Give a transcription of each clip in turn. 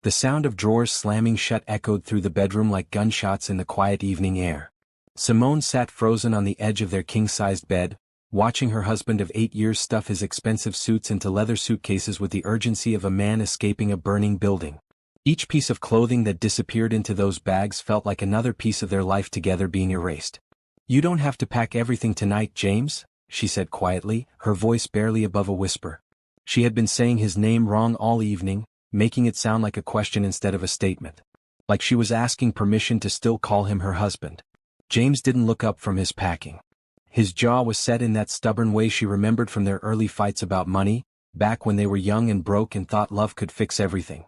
The sound of drawers slamming shut echoed through the bedroom like gunshots in the quiet evening air. Simone sat frozen on the edge of their king-sized bed, watching her husband of 8 years stuff his expensive suits into leather suitcases with the urgency of a man escaping a burning building. Each piece of clothing that disappeared into those bags felt like another piece of their life together being erased. "You don't have to pack everything tonight, James," she said quietly, her voice barely above a whisper. She had been saying his name wrong all evening, making it sound like a question instead of a statement. Like she was asking permission to still call him her husband. James didn't look up from his packing. His jaw was set in that stubborn way she remembered from their early fights about money, back when they were young and broke and thought love could fix everything.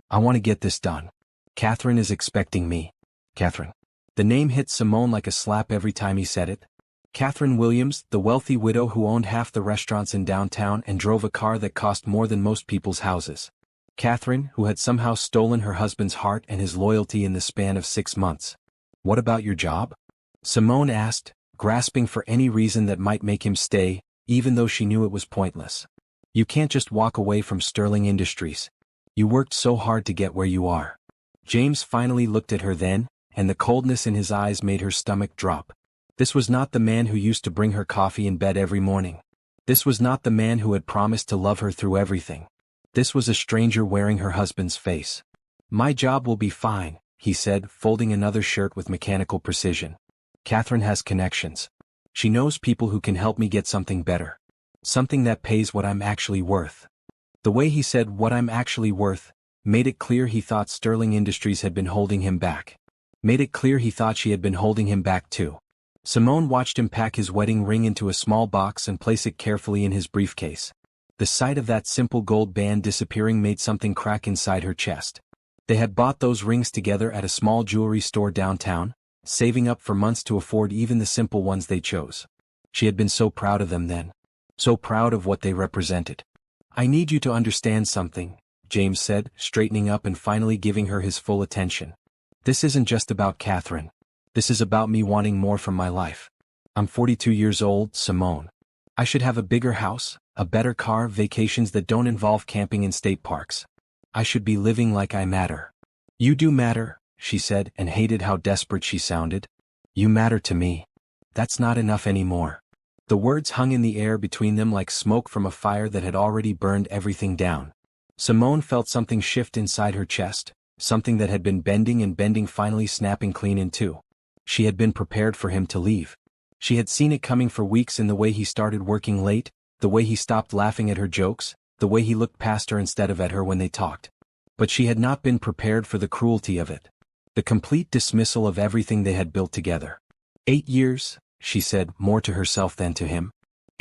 "I want to get this done. Catherine is expecting me." Catherine. The name hit Simone like a slap every time he said it. Catherine Williams, the wealthy widow who owned half the restaurants in downtown and drove a car that cost more than most people's houses. Catherine, who had somehow stolen her husband's heart and his loyalty in the span of 6 months. "What about your job?" Simone asked, grasping for any reason that might make him stay, even though she knew it was pointless. "You can't just walk away from Sterling Industries. You worked so hard to get where you are." James finally looked at her then, and the coldness in his eyes made her stomach drop. This was not the man who used to bring her coffee in bed every morning. This was not the man who had promised to love her through everything. This was a stranger wearing her husband's face. "My job will be fine," he said, folding another shirt with mechanical precision. "Catherine has connections. She knows people who can help me get something better. Something that pays what I'm actually worth." The way he said "what I'm actually worth" made it clear he thought Sterling Industries had been holding him back. Made it clear he thought she had been holding him back too. Simone watched him pack his wedding ring into a small box and place it carefully in his briefcase. The sight of that simple gold band disappearing made something crack inside her chest. They had bought those rings together at a small jewelry store downtown, saving up for months to afford even the simple ones they chose. She had been so proud of them then. So proud of what they represented. "I need you to understand something," James said, straightening up and finally giving her his full attention. "This isn't just about Catherine. This is about me wanting more from my life. I'm 42 years old, Simone. I should have a bigger house, a better car, vacations that don't involve camping in state parks. I should be living like I matter." "You do matter," she said, and hated how desperate she sounded. "You matter to me. That's not enough anymore." The words hung in the air between them like smoke from a fire that had already burned everything down. Simone felt something shift inside her chest, something that had been bending and bending finally snapping clean in two. She had been prepared for him to leave. She had seen it coming for weeks in the way he started working late, the way he stopped laughing at her jokes, the way he looked past her instead of at her when they talked. But she had not been prepared for the cruelty of it. The complete dismissal of everything they had built together. 8 years, she said, more to herself than to him.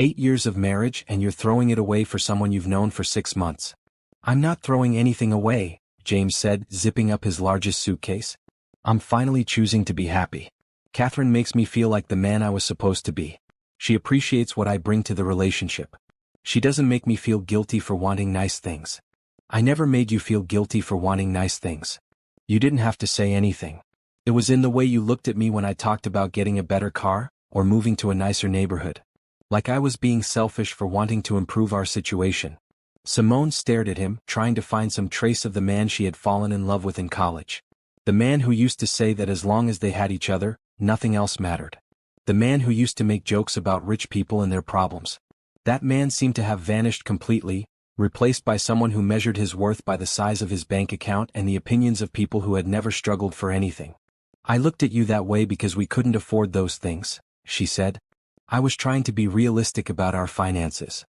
8 years of marriage and you're throwing it away for someone you've known for 6 months. "I'm not throwing anything away," James said, zipping up his largest suitcase. "I'm finally choosing to be happy. Catherine makes me feel like the man I was supposed to be. She appreciates what I bring to the relationship. She doesn't make me feel guilty for wanting nice things. I never made you feel guilty for wanting nice things. You didn't have to say anything. It was in the way you looked at me when I talked about getting a better car, or moving to a nicer neighborhood. Like I was being selfish for wanting to improve our situation." Simone stared at him, trying to find some trace of the man she had fallen in love with in college. The man who used to say that as long as they had each other, nothing else mattered. The man who used to make jokes about rich people and their problems. That man seemed to have vanished completely, replaced by someone who measured his worth by the size of his bank account and the opinions of people who had never struggled for anything. "I looked at you that way because we couldn't afford those things," she said. "I was trying to be realistic about our finances."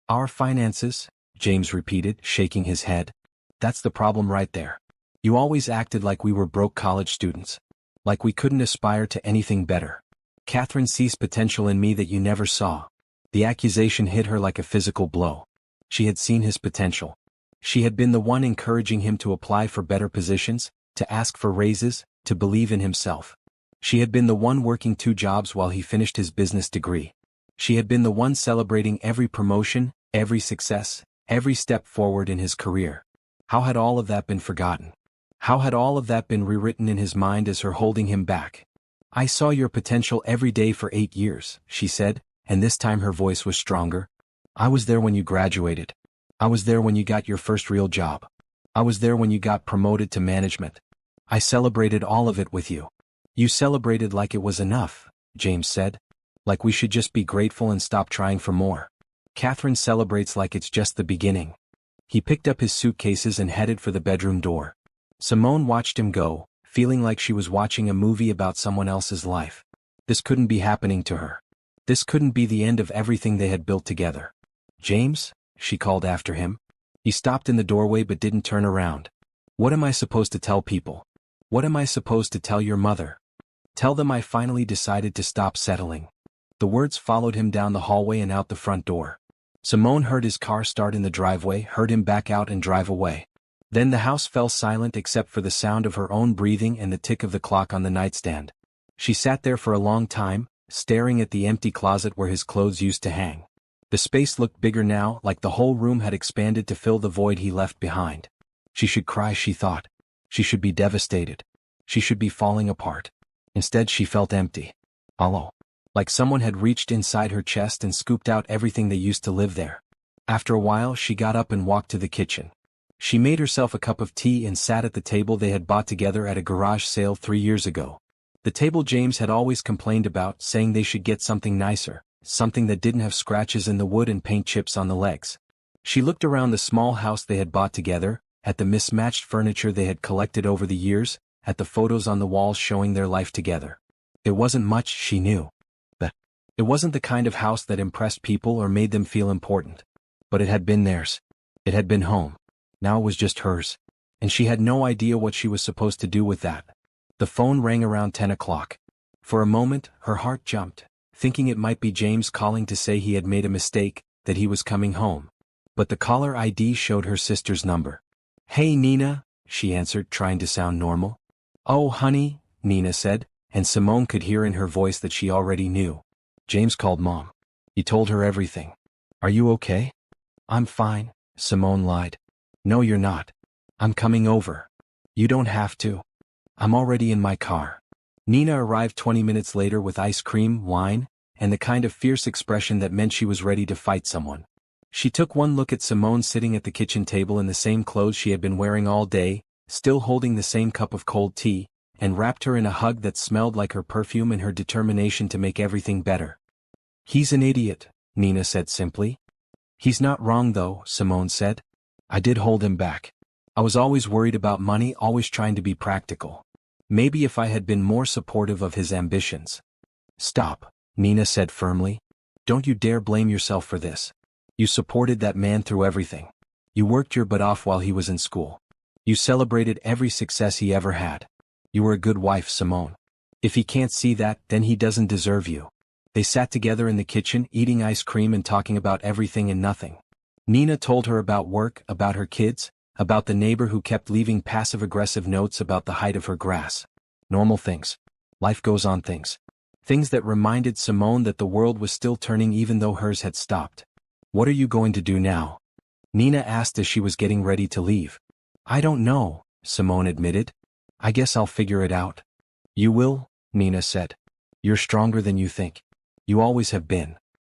"Our finances?" James repeated, shaking his head. "That's the problem right there. You always acted like we were broke college students. Like we couldn't aspire to anything better. Catherine sees potential in me that you never saw." The accusation hit her like a physical blow. She had seen his potential. She had been the one encouraging him to apply for better positions, to ask for raises, to believe in himself. She had been the one working 2 jobs while he finished his business degree. She had been the one celebrating every promotion, every success, every step forward in his career. How had all of that been forgotten? How had all of that been rewritten in his mind as her holding him back? "I saw your potential every day for 8 years, she said, and this time her voice was stronger. "I was there when you graduated. I was there when you got your first real job. I was there when you got promoted to management. I celebrated all of it with you. You celebrated like it was enough, James said. Like we should just be grateful and stop trying for more. Catherine celebrates like it's just the beginning. He picked up his suitcases and headed for the bedroom door. Simone watched him go, feeling like she was watching a movie about someone else's life. This couldn't be happening to her. This couldn't be the end of everything they had built together. James? She called after him. He stopped in the doorway but didn't turn around. What am I supposed to tell people? What am I supposed to tell your mother? Tell them I finally decided to stop settling. The words followed him down the hallway and out the front door. Simone heard his car start in the driveway, heard him back out and drive away. Then the house fell silent except for the sound of her own breathing and the tick of the clock on the nightstand. She sat there for a long time, staring at the empty closet where his clothes used to hang. The space looked bigger now, like the whole room had expanded to fill the void he left behind. She should cry, she thought. She should be devastated. She should be falling apart. Instead she felt empty. Hollow. Like someone had reached inside her chest and scooped out everything that used to live there. After a while she got up and walked to the kitchen. She made herself a cup of tea and sat at the table they had bought together at a garage sale 3 years ago. The table James had always complained about, saying they should get something nicer, something that didn't have scratches in the wood and paint chips on the legs. She looked around the small house they had bought together, at the mismatched furniture they had collected over the years, at the photos on the walls showing their life together. It wasn't much, she knew. It wasn't the kind of house that impressed people or made them feel important. But it had been theirs. It had been home. Now it was just hers. And she had no idea what she was supposed to do with that. The phone rang around 10 o'clock. For a moment, her heart jumped, thinking it might be James calling to say he had made a mistake, that he was coming home. But the caller ID showed her sister's number. "Hey Nina," she answered, trying to sound normal. "Oh honey," Nina said, and Simone could hear in her voice that she already knew. James called Mom. He told her everything. "Are you okay?" "I'm fine," Simone lied. "No you're not. I'm coming over." "You don't have to. I'm already in my car." Nina arrived 20 minutes later with ice cream, wine, and the kind of fierce expression that meant she was ready to fight someone. She took one look at Simone sitting at the kitchen table in the same clothes she had been wearing all day, still holding the same cup of cold tea, and wrapped her in a hug that smelled like her perfume and her determination to make everything better. "He's an idiot," Nina said simply. "He's not wrong though," Simone said. "I did hold him back. I was always worried about money, always trying to be practical. Maybe if I had been more supportive of his ambitions." "Stop," Nina said firmly. "Don't you dare blame yourself for this. You supported that man through everything. You worked your butt off while he was in school. You celebrated every success he ever had. You were a good wife, Simone. If he can't see that, then he doesn't deserve you." They sat together in the kitchen, eating ice cream and talking about everything and nothing. Nina told her about work, about her kids, about the neighbor who kept leaving passive-aggressive notes about the height of her grass. Normal things. Life goes on things. Things that reminded Simone that the world was still turning even though hers had stopped. "What are you going to do now?" Nina asked as she was getting ready to leave. "I don't know," Simone admitted. "I guess I'll figure it out." "You will," Nina said. "You're stronger than you think. You always have been."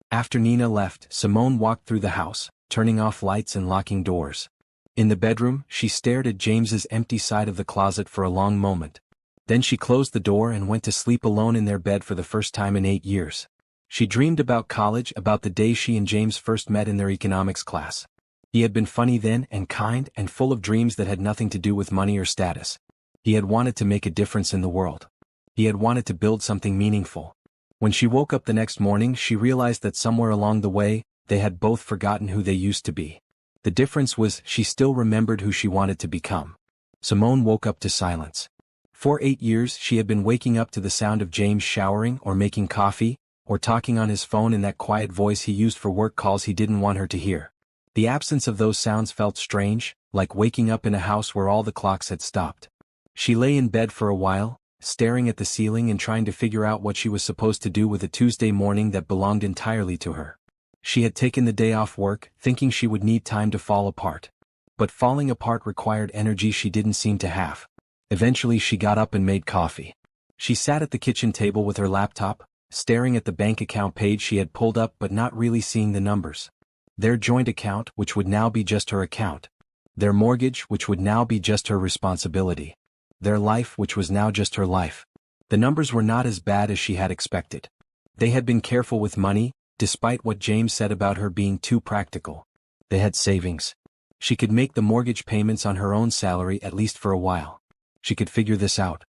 After Nina left, Simone walked through the house, turning off lights and locking doors. In the bedroom, she stared at James's empty side of the closet for a long moment. Then she closed the door and went to sleep alone in their bed for the first time in 8 years. She dreamed about college, about the day she and James first met in their economics class. He had been funny then and kind and full of dreams that had nothing to do with money or status. He had wanted to make a difference in the world. He had wanted to build something meaningful. When she woke up the next morning, she realized that somewhere along the way, they had both forgotten who they used to be. The difference was she still remembered who she wanted to become. Simone woke up to silence. For 8 years she had been waking up to the sound of James showering or making coffee, or talking on his phone in that quiet voice he used for work calls he didn't want her to hear. The absence of those sounds felt strange, like waking up in a house where all the clocks had stopped. She lay in bed for a while, staring at the ceiling and trying to figure out what she was supposed to do with a Tuesday morning that belonged entirely to her. She had taken the day off work, thinking she would need time to fall apart. But falling apart required energy she didn't seem to have. Eventually she got up and made coffee. She sat at the kitchen table with her laptop, staring at the bank account page she had pulled up but not really seeing the numbers. Their joint account, which would now be just her account. Their mortgage, which would now be just her responsibility. Their life, which was now just her life. The numbers were not as bad as she had expected. They had been careful with money, despite what James said about her being too practical. They had savings. She could make the mortgage payments on her own salary at least for a while. She could figure this out.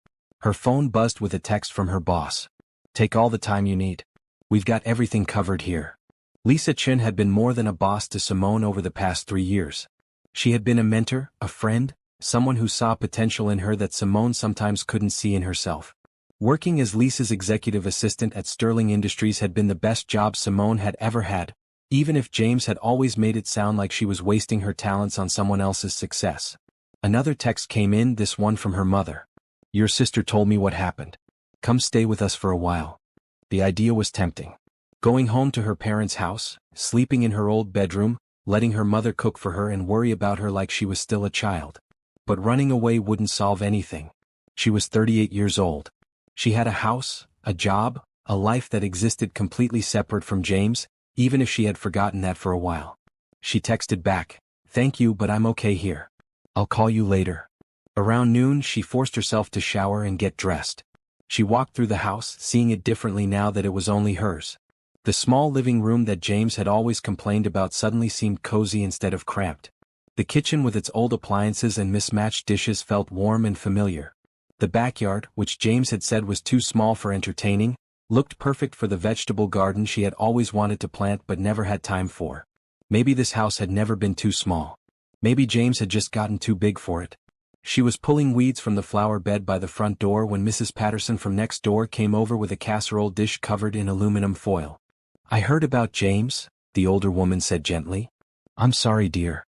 Her phone buzzed with a text from her boss. "Take all the time you need. We've got everything covered here." Lisa Chin had been more than a boss to Simone over the past 3 years. She had been a mentor, a friend, someone who saw potential in her that Simone sometimes couldn't see in herself. Working as Lisa's executive assistant at Sterling Industries had been the best job Simone had ever had, even if James had always made it sound like she was wasting her talents on someone else's success. Another text came in, this one from her mother. "Your sister told me what happened. Come stay with us for a while." The idea was tempting. Going home to her parents' house, sleeping in her old bedroom, letting her mother cook for her and worry about her like she was still a child. But running away wouldn't solve anything. She was 38 years old. She had a house, a job, a life that existed completely separate from James, even if she had forgotten that for a while. She texted back, "Thank you, but I'm okay here. I'll call you later." Around noon, she forced herself to shower and get dressed. She walked through the house, seeing it differently now that it was only hers. The small living room that James had always complained about suddenly seemed cozy instead of cramped. The kitchen with its old appliances and mismatched dishes felt warm and familiar. The backyard, which James had said was too small for entertaining, looked perfect for the vegetable garden she had always wanted to plant but never had time for. Maybe this house had never been too small. Maybe James had just gotten too big for it. She was pulling weeds from the flower bed by the front door when Mrs. Patterson from next door came over with a casserole dish covered in aluminum foil. "I heard about James," the older woman said gently. "I'm sorry, dear."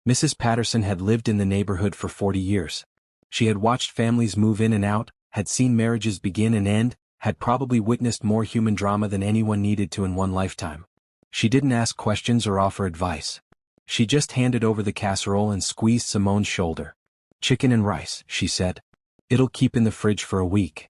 Mrs. Patterson had lived in the neighborhood for 40 years. She had watched families move in and out, had seen marriages begin and end, had probably witnessed more human drama than anyone needed to in one lifetime. She didn't ask questions or offer advice. She just handed over the casserole and squeezed Simone's shoulder. "Chicken and rice," she said. "It'll keep in the fridge for a week."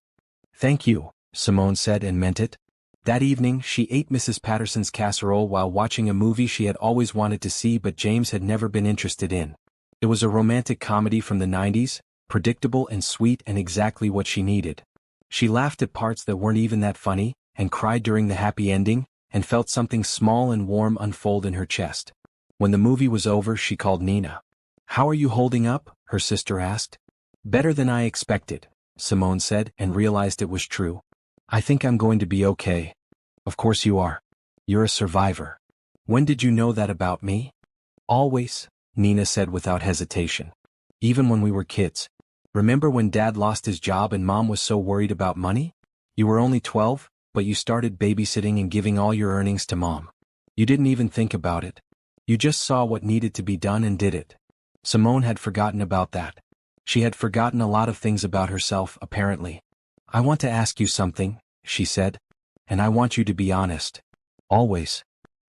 "Thank you," Simone said and meant it. That evening, she ate Mrs. Patterson's casserole while watching a movie she had always wanted to see but James had never been interested in. It was a romantic comedy from the 90s, predictable and sweet and exactly what she needed. She laughed at parts that weren't even that funny, and cried during the happy ending, and felt something small and warm unfold in her chest. When the movie was over, she called Nina. "How are you holding up?" her sister asked. "Better than I expected," Simone said and realized it was true. "I think I'm going to be okay." "Of course you are. You're a survivor." "When did you know that about me?" "Always," Nina said without hesitation. "Even when we were kids. Remember when Dad lost his job and Mom was so worried about money? You were only 12, but you started babysitting and giving all your earnings to Mom. You didn't even think about it. You just saw what needed to be done and did it." Simone had forgotten about that. She had forgotten a lot of things about herself, apparently. "I want to ask you something," she said. "And I want you to be honest. Always.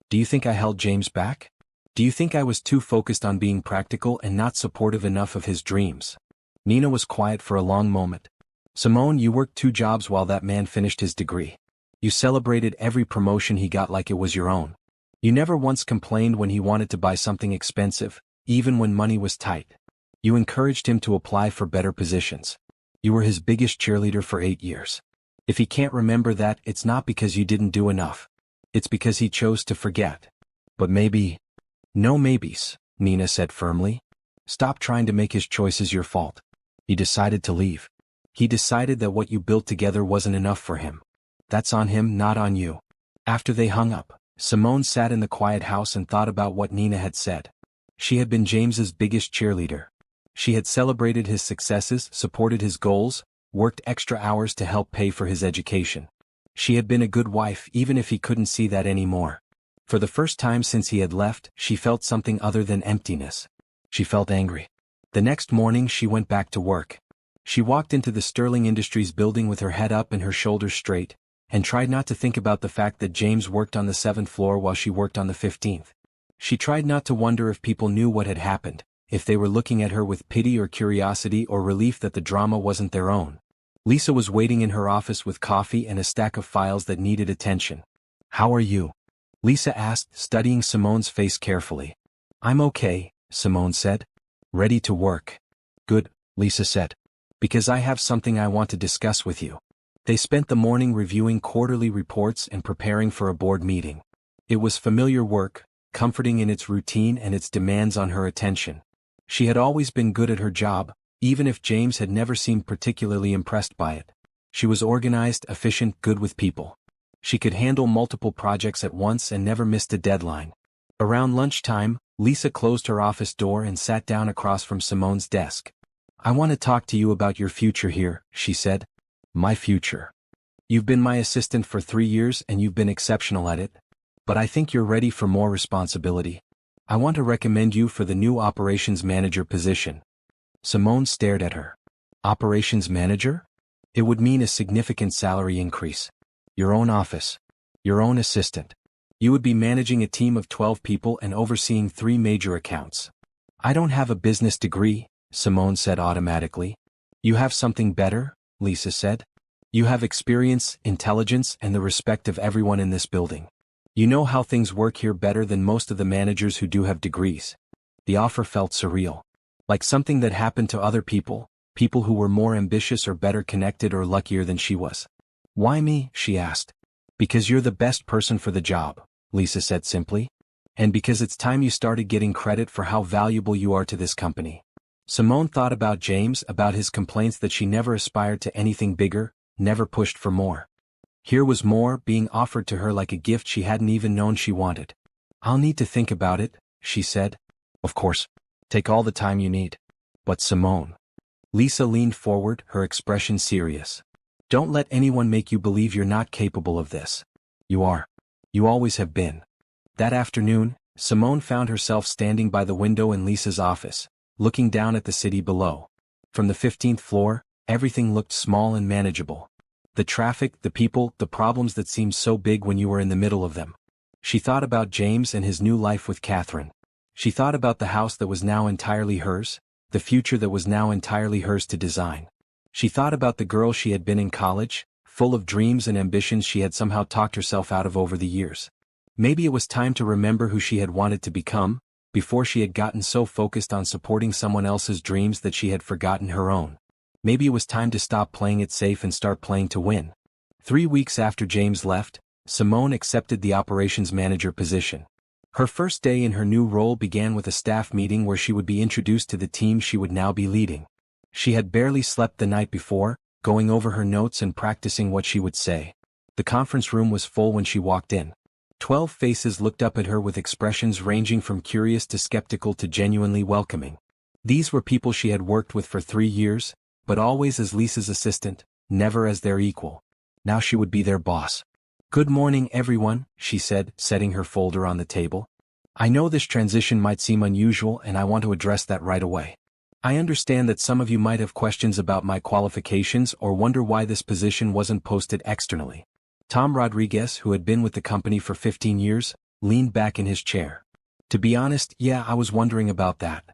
Do you think I held James back? Do you think I was too focused on being practical and not supportive enough of his dreams?" Nina was quiet for a long moment. "Simone, you worked 2 jobs while that man finished his degree. You celebrated every promotion he got like it was your own. You never once complained when he wanted to buy something expensive, even when money was tight. You encouraged him to apply for better positions. You were his biggest cheerleader for 8 years. If he can't remember that, it's not because you didn't do enough. It's because he chose to forget. But maybe—" "No maybes," Nina said firmly. "Stop trying to make his choices your fault. He decided to leave. He decided that what you built together wasn't enough for him. That's on him, not on you." After they hung up, Simone sat in the quiet house and thought about what Nina had said. She had been James's biggest cheerleader. She had celebrated his successes, supported his goals, worked extra hours to help pay for his education. She had been a good wife even if he couldn't see that anymore. For the first time since he had left, she felt something other than emptiness. She felt angry. The next morning she went back to work. She walked into the Sterling Industries building with her head up and her shoulders straight, and tried not to think about the fact that James worked on the 7th floor while she worked on the 15th. She tried not to wonder if people knew what had happened, if they were looking at her with pity or curiosity or relief that the drama wasn't their own. Lisa was waiting in her office with coffee and a stack of files that needed attention. "How are you?" Lisa asked, studying Simone's face carefully. "I'm okay," Simone said. Ready to work. Good, Lisa said. Because I have something I want to discuss with you. They spent the morning reviewing quarterly reports and preparing for a board meeting. It was familiar work, comforting in its routine and its demands on her attention. She had always been good at her job, even if James had never seemed particularly impressed by it. She was organized, efficient, good with people. She could handle multiple projects at once and never missed a deadline. Around lunchtime, Lisa closed her office door and sat down across from Simone's desk. I want to talk to you about your future here, she said. My future. You've been my assistant for 3 years and you've been exceptional at it. But I think you're ready for more responsibility. I want to recommend you for the new operations manager position. Simone stared at her. Operations manager? It would mean a significant salary increase. Your own office. Your own assistant. You would be managing a team of 12 people and overseeing 3 major accounts. I don't have a business degree, Simone said automatically. You have something better, Lisa said. You have experience, intelligence, and the respect of everyone in this building. You know how things work here better than most of the managers who do have degrees. The offer felt surreal. Like something that happened to other people, people who were more ambitious or better connected or luckier than she was. Why me? She asked. Because you're the best person for the job, Lisa said simply. And because it's time you started getting credit for how valuable you are to this company. Simone thought about James, about his complaints that she never aspired to anything bigger, never pushed for more. Here was more being offered to her like a gift she hadn't even known she wanted. I'll need to think about it, she said. Of course. Take all the time you need. But Simone. Lisa leaned forward, her expression serious. Don't let anyone make you believe you're not capable of this. You are. You always have been. That afternoon, Simone found herself standing by the window in Lisa's office, looking down at the city below. From the 15th floor, everything looked small and manageable. The traffic, the people, the problems that seemed so big when you were in the middle of them. She thought about James and his new life with Catherine. She thought about the house that was now entirely hers, the future that was now entirely hers to design. She thought about the girl she had been in college, full of dreams and ambitions she had somehow talked herself out of over the years. Maybe it was time to remember who she had wanted to become, before she had gotten so focused on supporting someone else's dreams that she had forgotten her own. Maybe it was time to stop playing it safe and start playing to win. 3 weeks after James left, Simone accepted the operations manager position. Her first day in her new role began with a staff meeting where she would be introduced to the team she would now be leading. She had barely slept the night before, going over her notes and practicing what she would say. The conference room was full when she walked in. 12 faces looked up at her with expressions ranging from curious to skeptical to genuinely welcoming. These were people she had worked with for 3 years, but always as Lisa's assistant, never as their equal. Now she would be their boss. Good morning, everyone, she said, setting her folder on the table. I know this transition might seem unusual and I want to address that right away. I understand that some of you might have questions about my qualifications or wonder why this position wasn't posted externally. Tom Rodriguez, who had been with the company for 15 years, leaned back in his chair. To be honest, yeah, I was wondering about that.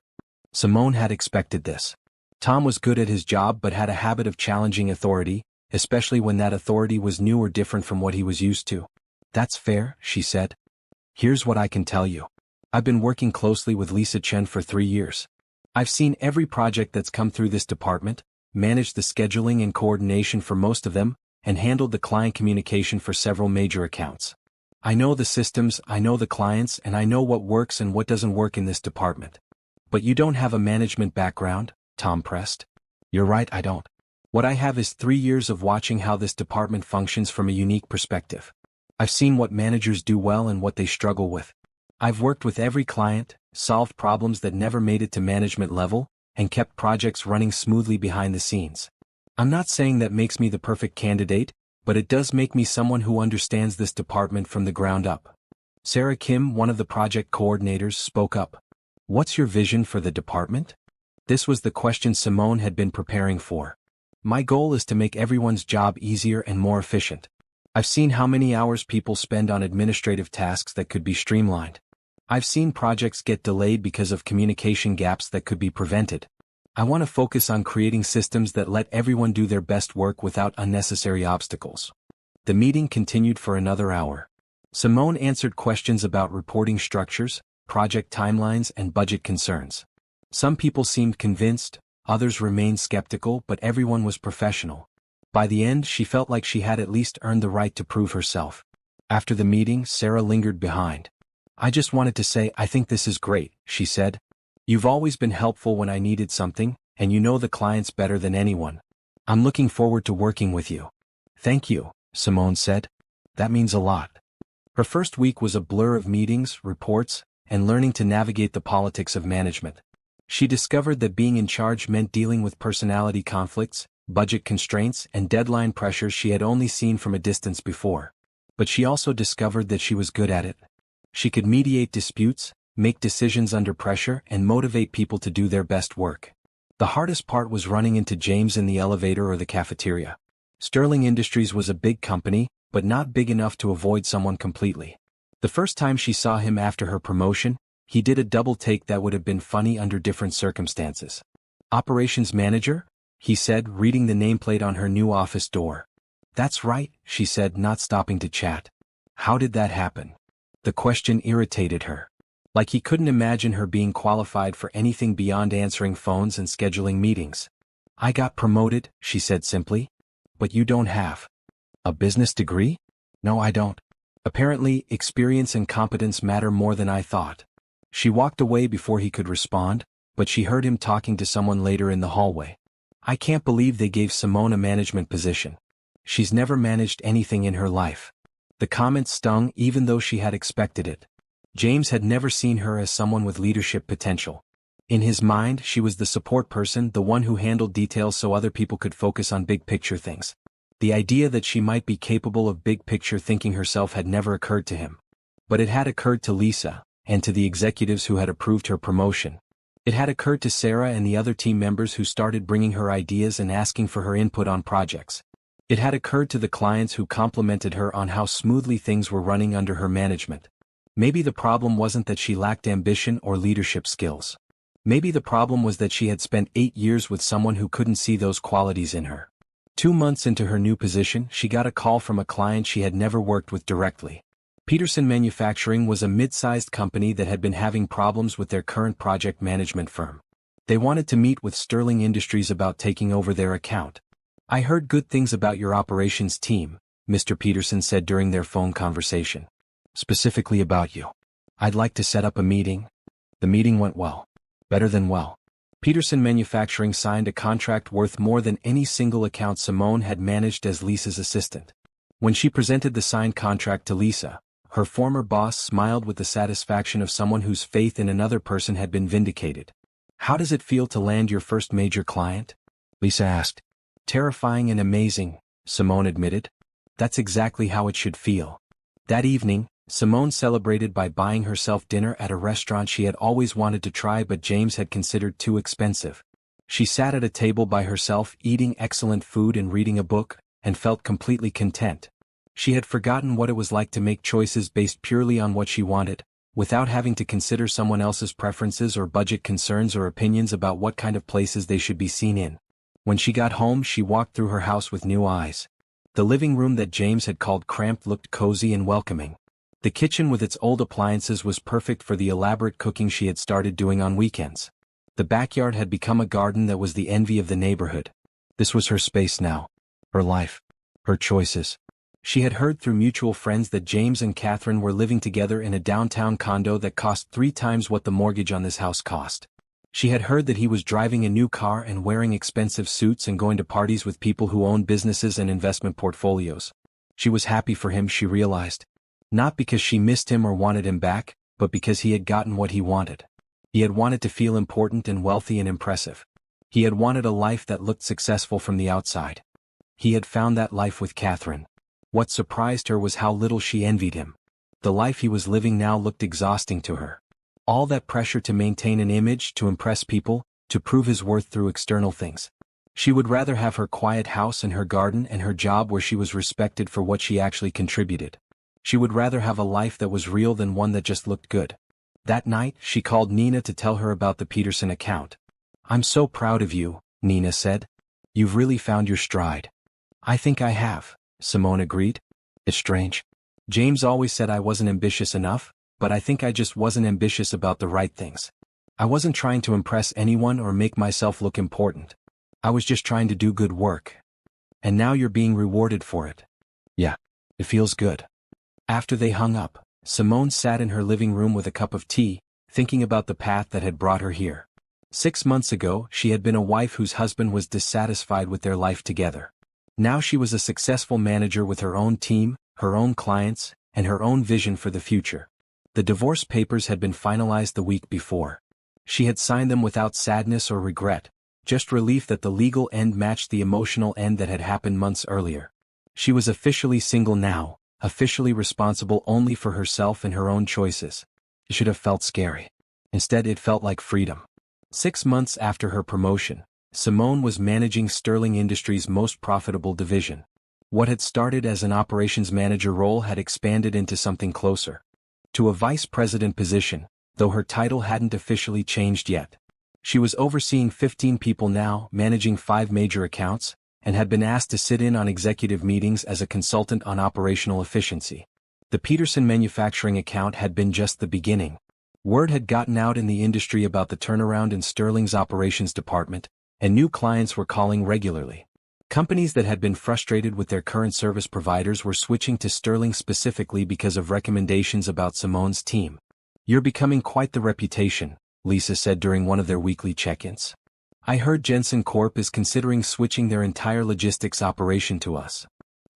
Simone had expected this. Tom was good at his job but had a habit of challenging authority, especially when that authority was new or different from what he was used to. That's fair, she said. Here's what I can tell you. I've been working closely with Lisa Chen for 3 years. I've seen every project that's come through this department, managed the scheduling and coordination for most of them, and handled the client communication for several major accounts. I know the systems, I know the clients, and I know what works and what doesn't work in this department. But you don't have a management background, Tom pressed. You're right, I don't. What I have is 3 years of watching how this department functions from a unique perspective. I've seen what managers do well and what they struggle with. I've worked with every client, solved problems that never made it to management level, and kept projects running smoothly behind the scenes. I'm not saying that makes me the perfect candidate, but it does make me someone who understands this department from the ground up. Sarah Kim, one of the project coordinators, spoke up. What's your vision for the department? This was the question Simone had been preparing for. My goal is to make everyone's job easier and more efficient. I've seen how many hours people spend on administrative tasks that could be streamlined. I've seen projects get delayed because of communication gaps that could be prevented. I want to focus on creating systems that let everyone do their best work without unnecessary obstacles. The meeting continued for another hour. Simone answered questions about reporting structures, project timelines, and budget concerns. Some people seemed convinced, others remained skeptical, but everyone was professional. By the end, she felt like she had at least earned the right to prove herself. After the meeting, Sarah lingered behind. "I just wanted to say I think this is great," she said. "You've always been helpful when I needed something, and you know the clients better than anyone. I'm looking forward to working with you." "Thank you," Simone said. "That means a lot." Her first week was a blur of meetings, reports, and learning to navigate the politics of management. She discovered that being in charge meant dealing with personality conflicts, budget constraints, and deadline pressures she had only seen from a distance before. But she also discovered that she was good at it. She could mediate disputes, make decisions under pressure, and motivate people to do their best work. The hardest part was running into James in the elevator or the cafeteria. Sterling Industries was a big company, but not big enough to avoid someone completely. The first time she saw him after her promotion, he did a double take that would have been funny under different circumstances. "Operations manager?" he said, reading the nameplate on her new office door. "That's right," she said, not stopping to chat. How did that happen? The question irritated her. Like he couldn't imagine her being qualified for anything beyond answering phones and scheduling meetings. "I got promoted," she said simply. "But you don't have a business degree?" "No, I don't. Apparently, experience and competence matter more than I thought." She walked away before he could respond, but she heard him talking to someone later in the hallway. "I can't believe they gave Simone a management position. She's never managed anything in her life." The comment stung even though she had expected it. James had never seen her as someone with leadership potential. In his mind, she was the support person, the one who handled details so other people could focus on big-picture things. The idea that she might be capable of big-picture thinking herself had never occurred to him. But it had occurred to Lisa, and to the executives who had approved her promotion. It had occurred to Sarah and the other team members who started bringing her ideas and asking for her input on projects. It had occurred to the clients who complimented her on how smoothly things were running under her management. Maybe the problem wasn't that she lacked ambition or leadership skills. Maybe the problem was that she had spent 8 years with someone who couldn't see those qualities in her. 2 months into her new position, she got a call from a client she had never worked with directly. Peterson Manufacturing was a mid-sized company that had been having problems with their current project management firm. They wanted to meet with Sterling Industries about taking over their account. "I heard good things about your operations team," Mr. Peterson said during their phone conversation. "Specifically about you. I'd like to set up a meeting." The meeting went well. Better than well. Peterson Manufacturing signed a contract worth more than any single account Simone had managed as Lisa's assistant. When she presented the signed contract to Lisa, her former boss smiled with the satisfaction of someone whose faith in another person had been vindicated. "How does it feel to land your first major client?" Lisa asked. "Terrifying and amazing," Simone admitted. "That's exactly how it should feel." That evening, Simone celebrated by buying herself dinner at a restaurant she had always wanted to try but James had considered too expensive. She sat at a table by herself eating excellent food and reading a book, and felt completely content. She had forgotten what it was like to make choices based purely on what she wanted, without having to consider someone else's preferences or budget concerns or opinions about what kind of places they should be seen in. When she got home, she walked through her house with new eyes. The living room that James had called cramped looked cozy and welcoming. The kitchen with its old appliances was perfect for the elaborate cooking she had started doing on weekends. The backyard had become a garden that was the envy of the neighborhood. This was her space now. Her life. Her choices. She had heard through mutual friends that James and Catherine were living together in a downtown condo that cost 3 times what the mortgage on this house cost. She had heard that he was driving a new car and wearing expensive suits and going to parties with people who owned businesses and investment portfolios. She was happy for him, she realized. Not because she missed him or wanted him back, but because he had gotten what he wanted. He had wanted to feel important and wealthy and impressive. He had wanted a life that looked successful from the outside. He had found that life with Catherine. What surprised her was how little she envied him. The life he was living now looked exhausting to her. All that pressure to maintain an image, to impress people, to prove his worth through external things. She would rather have her quiet house and her garden and her job where she was respected for what she actually contributed. She would rather have a life that was real than one that just looked good. That night, she called Nina to tell her about the Peterson account. "I'm so proud of you," Nina said. "You've really found your stride." "I think I have," Simone agreed. "It's strange. James always said I wasn't ambitious enough, but I think I just wasn't ambitious about the right things. I wasn't trying to impress anyone or make myself look important. I was just trying to do good work. And now you're being rewarded for it. Yeah. It feels good. After they hung up, Simone sat in her living room with a cup of tea, thinking about the path that had brought her here. 6 months ago, she had been a wife whose husband was dissatisfied with their life together. Now she was a successful manager with her own team, her own clients, and her own vision for the future. The divorce papers had been finalized the week before. She had signed them without sadness or regret, just relief that the legal end matched the emotional end that had happened months earlier. She was officially single now, officially responsible only for herself and her own choices. It should have felt scary. Instead, it felt like freedom. 6 months after her promotion, Simone was managing Sterling Industries' most profitable division. What had started as an operations manager role had expanded into something closer to a vice president position, though her title hadn't officially changed yet. She was overseeing 15 people now, managing 5 major accounts, and had been asked to sit in on executive meetings as a consultant on operational efficiency. The Peterson manufacturing account had been just the beginning. Word had gotten out in the industry about the turnaround in Sterling's operations department, and new clients were calling regularly. Companies that had been frustrated with their current service providers were switching to Sterling specifically because of recommendations about Simone's team. "You're becoming quite the reputation," Lisa said during one of their weekly check-ins. "I heard Jensen Corp is considering switching their entire logistics operation to us."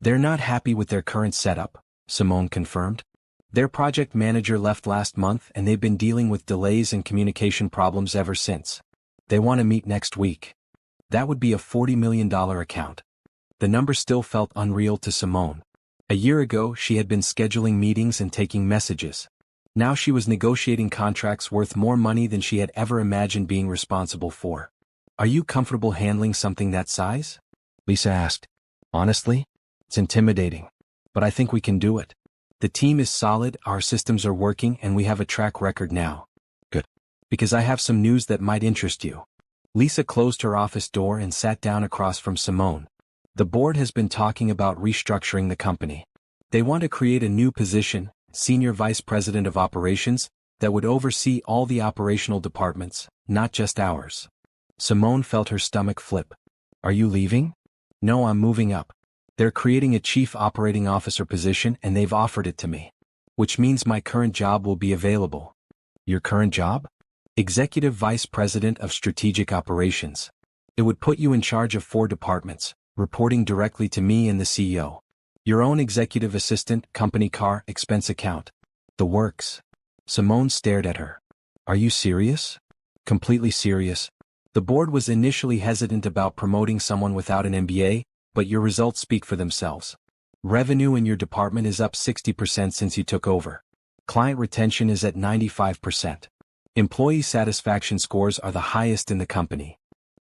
"They're not happy with their current setup," Simone confirmed. "Their project manager left last month and they've been dealing with delays and communication problems ever since. They want to meet next week." That would be a $40 million account. The number still felt unreal to Simone. A year ago, she had been scheduling meetings and taking messages. Now she was negotiating contracts worth more money than she had ever imagined being responsible for. "Are you comfortable handling something that size?" Lisa asked. "Honestly, it's intimidating. But I think we can do it. The team is solid, our systems are working, and we have a track record now." "Good. Because I have some news that might interest you." Lisa closed her office door and sat down across from Simone. "The board has been talking about restructuring the company. They want to create a new position, Senior Vice President of Operations, that would oversee all the operational departments, not just ours." Simone felt her stomach flip. "Are you leaving?" "No, I'm moving up. They're creating a Chief Operating Officer position and they've offered it to me. Which means my current job will be available." "Your current job?" "Executive Vice President of Strategic Operations. It would put you in charge of 4 departments, reporting directly to me and the CEO. Your own executive assistant, company car, expense account. The works." Simone stared at her. "Are you serious?" "Completely serious. The board was initially hesitant about promoting someone without an MBA, but your results speak for themselves. Revenue in your department is up 60% since you took over. Client retention is at 95%. Employee satisfaction scores are the highest in the company.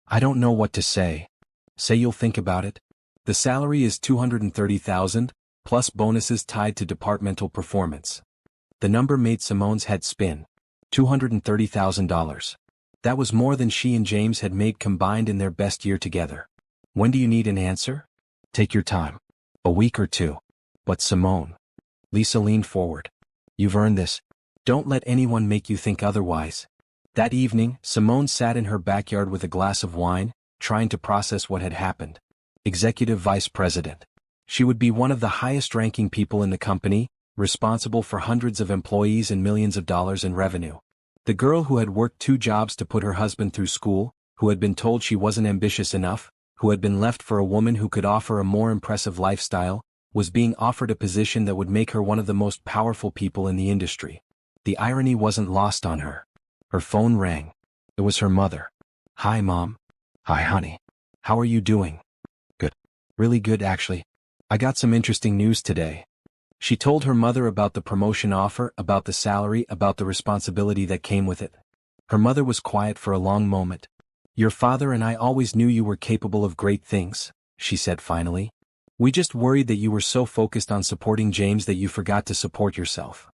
I don't know what to say." "Say you'll think about it." "The salary is $230,000, plus bonuses tied to departmental performance." The number made Simone's head spin. $230,000. That was more than she and James had made combined in their best year together. "When do you need an answer?" "Take your time. A week or 2. "But Simone." Lisa leaned forward. "You've earned this. Don't let anyone make you think otherwise." That evening, Simone sat in her backyard with a glass of wine, trying to process what had happened. Executive Vice President. She would be one of the highest-ranking people in the company, responsible for hundreds of employees and millions of dollars in revenue. The girl who had worked 2 jobs to put her husband through school, who had been told she wasn't ambitious enough, who had been left for a woman who could offer a more impressive lifestyle, was being offered a position that would make her one of the most powerful people in the industry. The irony wasn't lost on her. Her phone rang. It was her mother. "Hi, Mom." "Hi, honey. How are you doing?" "Good. Really good, actually. I got some interesting news today." She told her mother about the promotion offer, about the salary, about the responsibility that came with it. Her mother was quiet for a long moment. "Your father and I always knew you were capable of great things," she said finally. "We just worried that you were so focused on supporting James that you forgot to support yourself."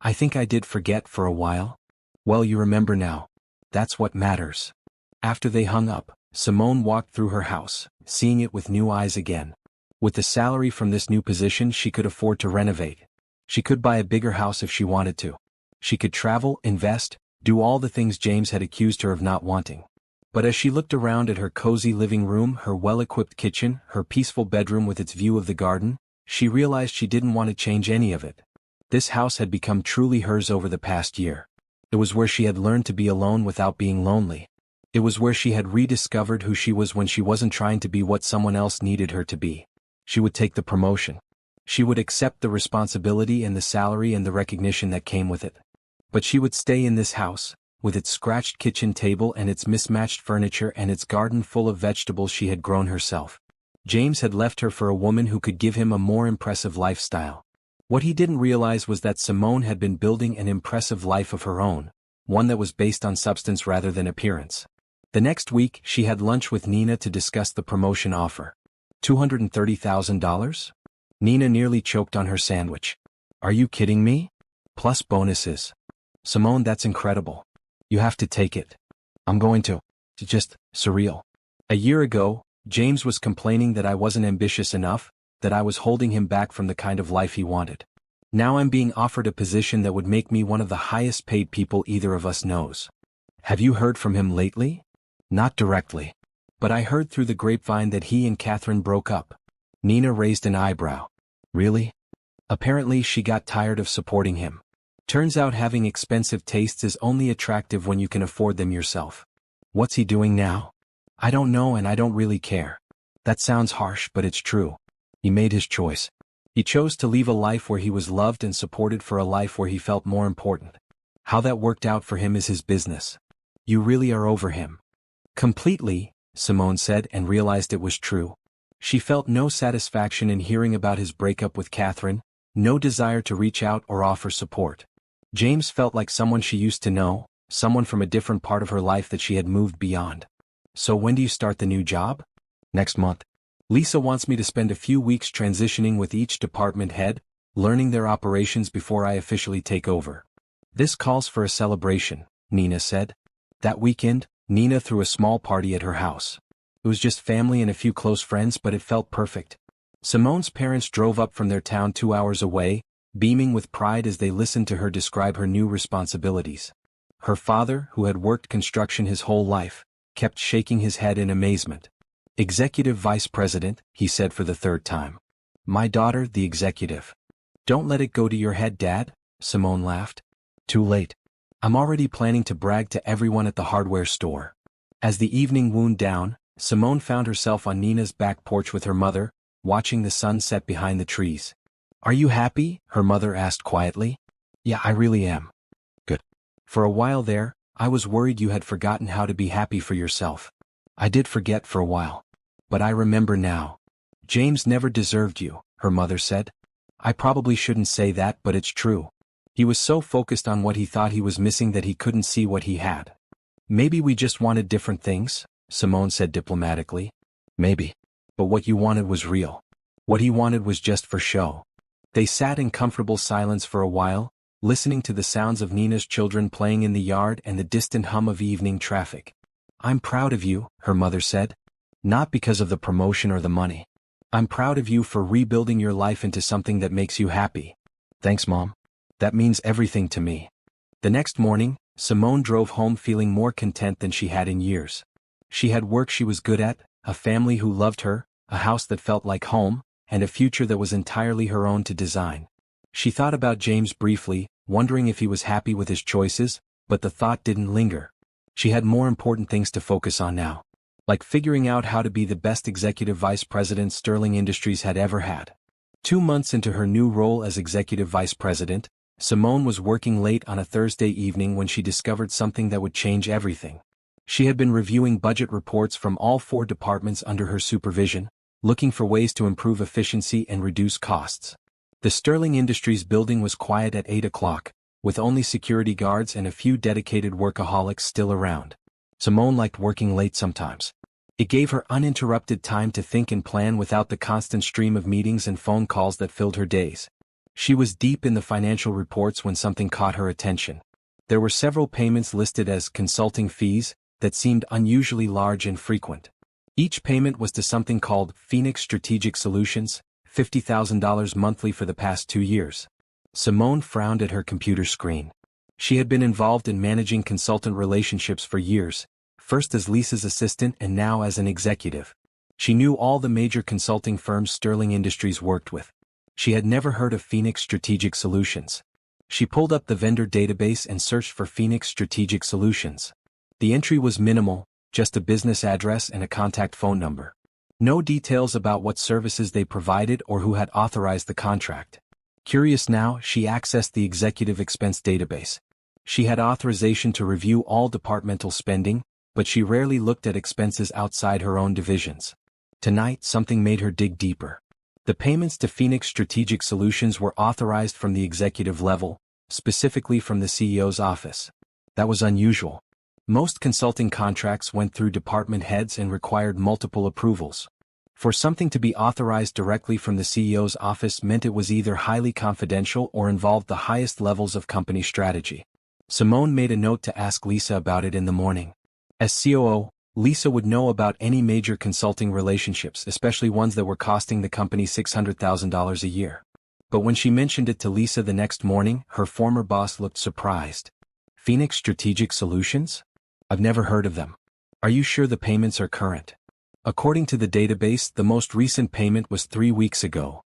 "I think I did forget for a while." "Well, you remember now. That's what matters." After they hung up, Simone walked through her house, seeing it with new eyes again. With the salary from this new position, she could afford to renovate. She could buy a bigger house if she wanted to. She could travel, invest, do all the things James had accused her of not wanting. But as she looked around at her cozy living room, her well-equipped kitchen, her peaceful bedroom with its view of the garden, she realized she didn't want to change any of it. This house had become truly hers over the past year. It was where she had learned to be alone without being lonely. It was where she had rediscovered who she was when she wasn't trying to be what someone else needed her to be. She would take the promotion. She would accept the responsibility and the salary and the recognition that came with it. But she would stay in this house, with its scratched kitchen table and its mismatched furniture and its garden full of vegetables she had grown herself. James had left her for a woman who could give him a more impressive lifestyle. What he didn't realize was that Simone had been building an impressive life of her own, one that was based on substance rather than appearance. The next week, she had lunch with Nina to discuss the promotion offer. $230,000? Nina nearly choked on her sandwich. Are you kidding me? Plus bonuses. Simone, that's incredible. You have to take it. I'm going to. It's just surreal. A year ago, James was complaining that I wasn't ambitious enough, that I was holding him back from the kind of life he wanted. Now I'm being offered a position that would make me one of the highest paid people either of us knows. Have you heard from him lately? Not directly. But I heard through the grapevine that he and Catherine broke up. Nina raised an eyebrow. Really? Apparently she got tired of supporting him. Turns out having expensive tastes is only attractive when you can afford them yourself. What's he doing now? I don't know and I don't really care. That sounds harsh, but it's true. He made his choice. He chose to leave a life where he was loved and supported for a life where he felt more important. How that worked out for him is his business. You really are over him. Completely, Simone said and realized it was true. She felt no satisfaction in hearing about his breakup with Catherine, no desire to reach out or offer support. James felt like someone she used to know, someone from a different part of her life that she had moved beyond. So when do you start the new job? Next month. Lisa wants me to spend a few weeks transitioning with each department head, learning their operations before I officially take over. This calls for a celebration, Nina said. That weekend, Nina threw a small party at her house. It was just family and a few close friends, but it felt perfect. Simone's parents drove up from their town 2 hours away, beaming with pride as they listened to her describe her new responsibilities. Her father, who had worked construction his whole life, kept shaking his head in amazement. Executive Vice President, he said for the third time. My daughter, the executive. Don't let it go to your head, Dad, Simone laughed. Too late. I'm already planning to brag to everyone at the hardware store. As the evening wound down, Simone found herself on Nina's back porch with her mother, watching the sun set behind the trees. Are you happy? Her mother asked quietly. Yeah, I really am. Good. For a while there, I was worried you had forgotten how to be happy for yourself. I did forget for a while. But I remember now. James never deserved you, her mother said. I probably shouldn't say that, but it's true. He was so focused on what he thought he was missing that he couldn't see what he had. Maybe we just wanted different things, Simone said diplomatically. Maybe. But what you wanted was real. What he wanted was just for show. They sat in comfortable silence for a while, listening to the sounds of Nina's children playing in the yard and the distant hum of evening traffic. I'm proud of you, her mother said. Not because of the promotion or the money. I'm proud of you for rebuilding your life into something that makes you happy. Thanks, Mom. That means everything to me. The next morning, Simone drove home feeling more content than she had in years. She had work she was good at, a family who loved her, a house that felt like home, and a future that was entirely her own to design. She thought about James briefly, wondering if he was happy with his choices, but the thought didn't linger. She had more important things to focus on now. Like figuring out how to be the best executive vice president Sterling Industries had ever had. 2 months into her new role as executive vice president, Simone was working late on a Thursday evening when she discovered something that would change everything. She had been reviewing budget reports from all 4 departments under her supervision, looking for ways to improve efficiency and reduce costs. The Sterling Industries building was quiet at 8 o'clock, with only security guards and a few dedicated workaholics still around. Simone liked working late sometimes. It gave her uninterrupted time to think and plan without the constant stream of meetings and phone calls that filled her days. She was deep in the financial reports when something caught her attention. There were several payments listed as consulting fees that seemed unusually large and frequent. Each payment was to something called Phoenix Strategic Solutions, $50,000 monthly for the past 2 years. Simone frowned at her computer screen. She had been involved in managing consultant relationships for years, first as Lisa's assistant and now as an executive. She knew all the major consulting firms Sterling Industries worked with. She had never heard of Phoenix Strategic Solutions. She pulled up the vendor database and searched for Phoenix Strategic Solutions. The entry was minimal, just a business address and a contact phone number. No details about what services they provided or who had authorized the contract. Curious now, she accessed the executive expense database. She had authorization to review all departmental spending, but she rarely looked at expenses outside her own divisions. Tonight, something made her dig deeper. The payments to Phoenix Strategic Solutions were authorized from the executive level, specifically from the CEO's office. That was unusual. Most consulting contracts went through department heads and required multiple approvals. For something to be authorized directly from the CEO's office meant it was either highly confidential or involved the highest levels of company strategy. Simone made a note to ask Lisa about it in the morning. As COO, Lisa would know about any major consulting relationships, especially ones that were costing the company $600,000 a year. But when she mentioned it to Lisa the next morning, her former boss looked surprised. Phoenix Strategic Solutions? I've never heard of them. Are you sure the payments are current? According to the database, the most recent payment was 3 weeks ago.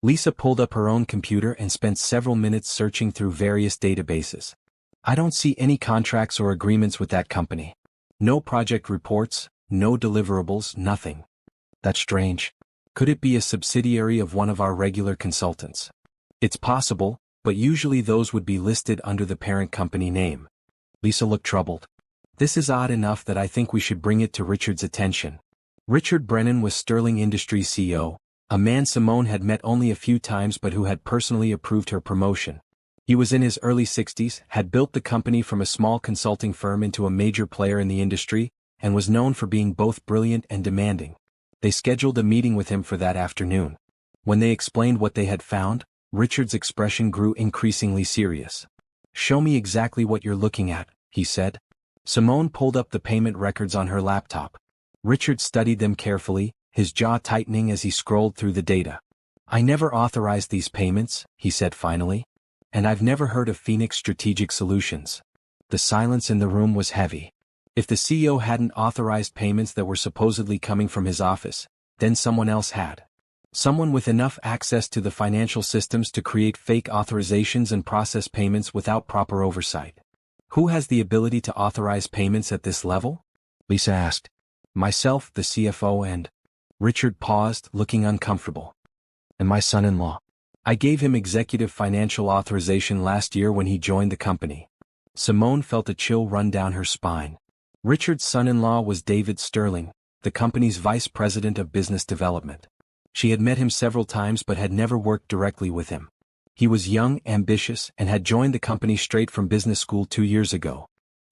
Lisa pulled up her own computer and spent several minutes searching through various databases. I don't see any contracts or agreements with that company. No project reports, no deliverables, nothing. That's strange. Could it be a subsidiary of one of our regular consultants? It's possible, but usually those would be listed under the parent company name. Lisa looked troubled. This is odd enough that I think we should bring it to Richard's attention. Richard Brennan was Sterling Industries CEO, a man Simone had met only a few times but who had personally approved her promotion. He was in his early 60s, had built the company from a small consulting firm into a major player in the industry, and was known for being both brilliant and demanding. They scheduled a meeting with him for that afternoon. When they explained what they had found, Richard's expression grew increasingly serious. "Show me exactly what you're looking at," he said. Simone pulled up the payment records on her laptop. Richard studied them carefully, his jaw tightening as he scrolled through the data. "I never authorized these payments," he said finally. "And I've never heard of Phoenix Strategic Solutions." The silence in the room was heavy. If the CEO hadn't authorized payments that were supposedly coming from his office, then someone else had. Someone with enough access to the financial systems to create fake authorizations and process payments without proper oversight. Who has the ability to authorize payments at this level? Lisa asked. Myself, the CFO, and... Richard paused, looking uncomfortable. And my son-in-law. I gave him executive financial authorization last year when he joined the company. Simone felt a chill run down her spine. Richard's son-in-law was David Sterling, the company's vice president of business development. She had met him several times but had never worked directly with him. He was young, ambitious, and had joined the company straight from business school 2 years ago.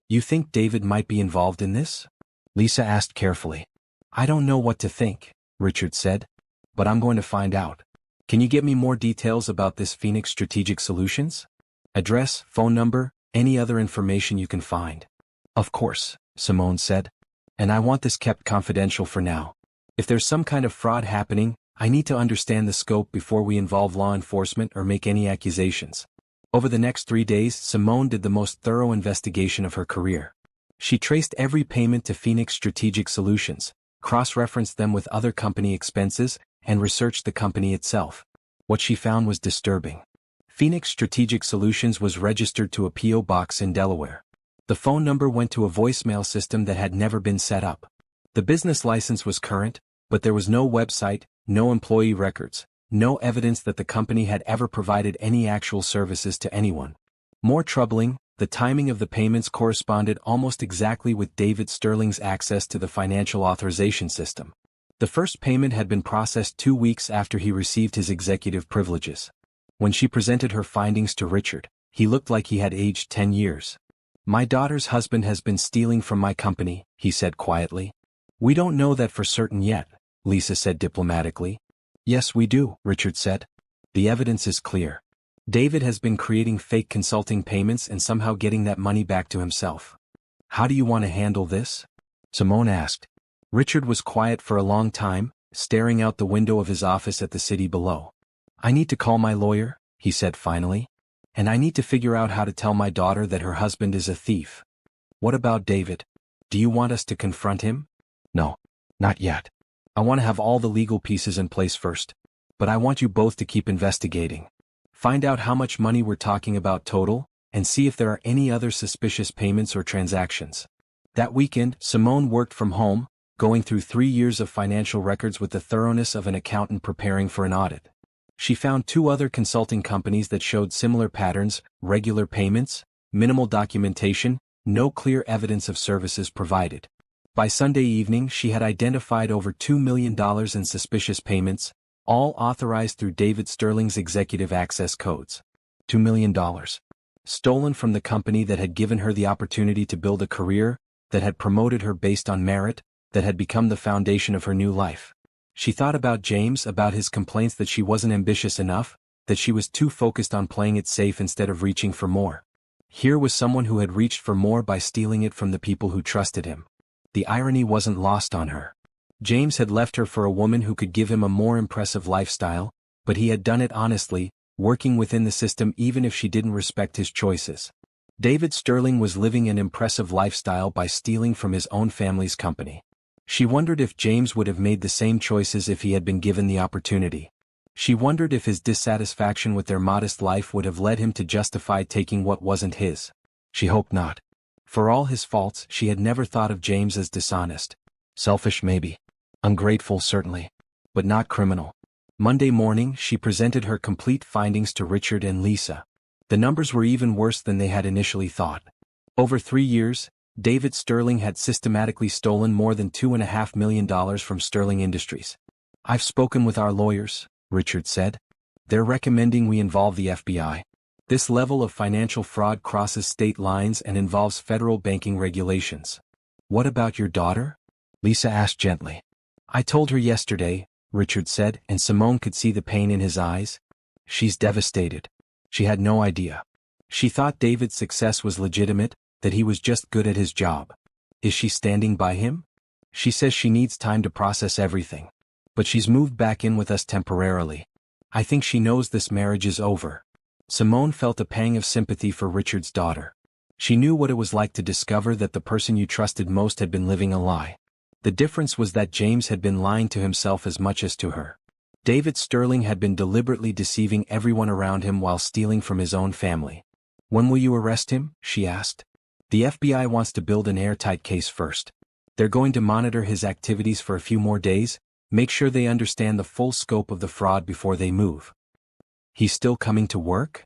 You think David might be involved in this? Lisa asked carefully. I don't know what to think, Richard said, but I'm going to find out. Can you get me more details about this Phoenix Strategic Solutions? Address, phone number, any other information you can find. Of course, Simone said. And I want this kept confidential for now. If there's some kind of fraud happening, I need to understand the scope before we involve law enforcement or make any accusations. Over the next 3 days, Simone did the most thorough investigation of her career. She traced every payment to Phoenix Strategic Solutions, cross-referenced them with other company expenses, and researched the company itself. What she found was disturbing. Phoenix Strategic Solutions was registered to a P.O. box in Delaware. The phone number went to a voicemail system that had never been set up. The business license was current, but there was no website, no employee records, no evidence that the company had ever provided any actual services to anyone. More troubling, the timing of the payments corresponded almost exactly with David Sterling's access to the financial authorization system. The first payment had been processed 2 weeks after he received his executive privileges. When she presented her findings to Richard, he looked like he had aged 10 years. My daughter's husband has been stealing from my company, he said quietly. We don't know that for certain yet, Lisa said diplomatically. Yes, we do, Richard said. The evidence is clear. David has been creating fake consulting payments and somehow getting that money back to himself. How do you want to handle this? Simone asked. Richard was quiet for a long time, staring out the window of his office at the city below. I need to call my lawyer, he said finally. And I need to figure out how to tell my daughter that her husband is a thief. What about David? Do you want us to confront him? No, not yet. I want to have all the legal pieces in place first. But I want you both to keep investigating. Find out how much money we're talking about total, and see if there are any other suspicious payments or transactions. That weekend, Simone worked from home, going through 3 years of financial records with the thoroughness of an accountant preparing for an audit. She found 2 other consulting companies that showed similar patterns: regular payments, minimal documentation, no clear evidence of services provided. By Sunday evening, she had identified over $2 million in suspicious payments, all authorized through David Sterling's executive access codes. $2 million. Stolen from the company that had given her the opportunity to build a career, that had promoted her based on merit, that had become the foundation of her new life. She thought about James, about his complaints that she wasn't ambitious enough, that she was too focused on playing it safe instead of reaching for more. Here was someone who had reached for more by stealing it from the people who trusted him. The irony wasn't lost on her. James had left her for a woman who could give him a more impressive lifestyle, but he had done it honestly, working within the system even if she didn't respect his choices. David Sterling was living an impressive lifestyle by stealing from his own family's company. She wondered if James would have made the same choices if he had been given the opportunity. She wondered if his dissatisfaction with their modest life would have led him to justify taking what wasn't his. She hoped not. For all his faults, she had never thought of James as dishonest. Selfish maybe. Ungrateful certainly. But not criminal. Monday morning, she presented her complete findings to Richard and Lisa. The numbers were even worse than they had initially thought. Over 3 years, David Sterling had systematically stolen more than $2.5 million from Sterling Industries. I've spoken with our lawyers, Richard said. They're recommending we involve the FBI. This level of financial fraud crosses state lines and involves federal banking regulations. What about your daughter? Lisa asked gently. I told her yesterday, Richard said, and Simone could see the pain in his eyes. She's devastated. She had no idea. She thought David's success was legitimate, that he was just good at his job. Is she standing by him? She says she needs time to process everything. But she's moved back in with us temporarily. I think she knows this marriage is over. Simone felt a pang of sympathy for Richard's daughter. She knew what it was like to discover that the person you trusted most had been living a lie. The difference was that James had been lying to himself as much as to her. David Sterling had been deliberately deceiving everyone around him while stealing from his own family. When will you arrest him? She asked. The FBI wants to build an airtight case first. They're going to monitor his activities for a few more days, make sure they understand the full scope of the fraud before they move. He's still coming to work?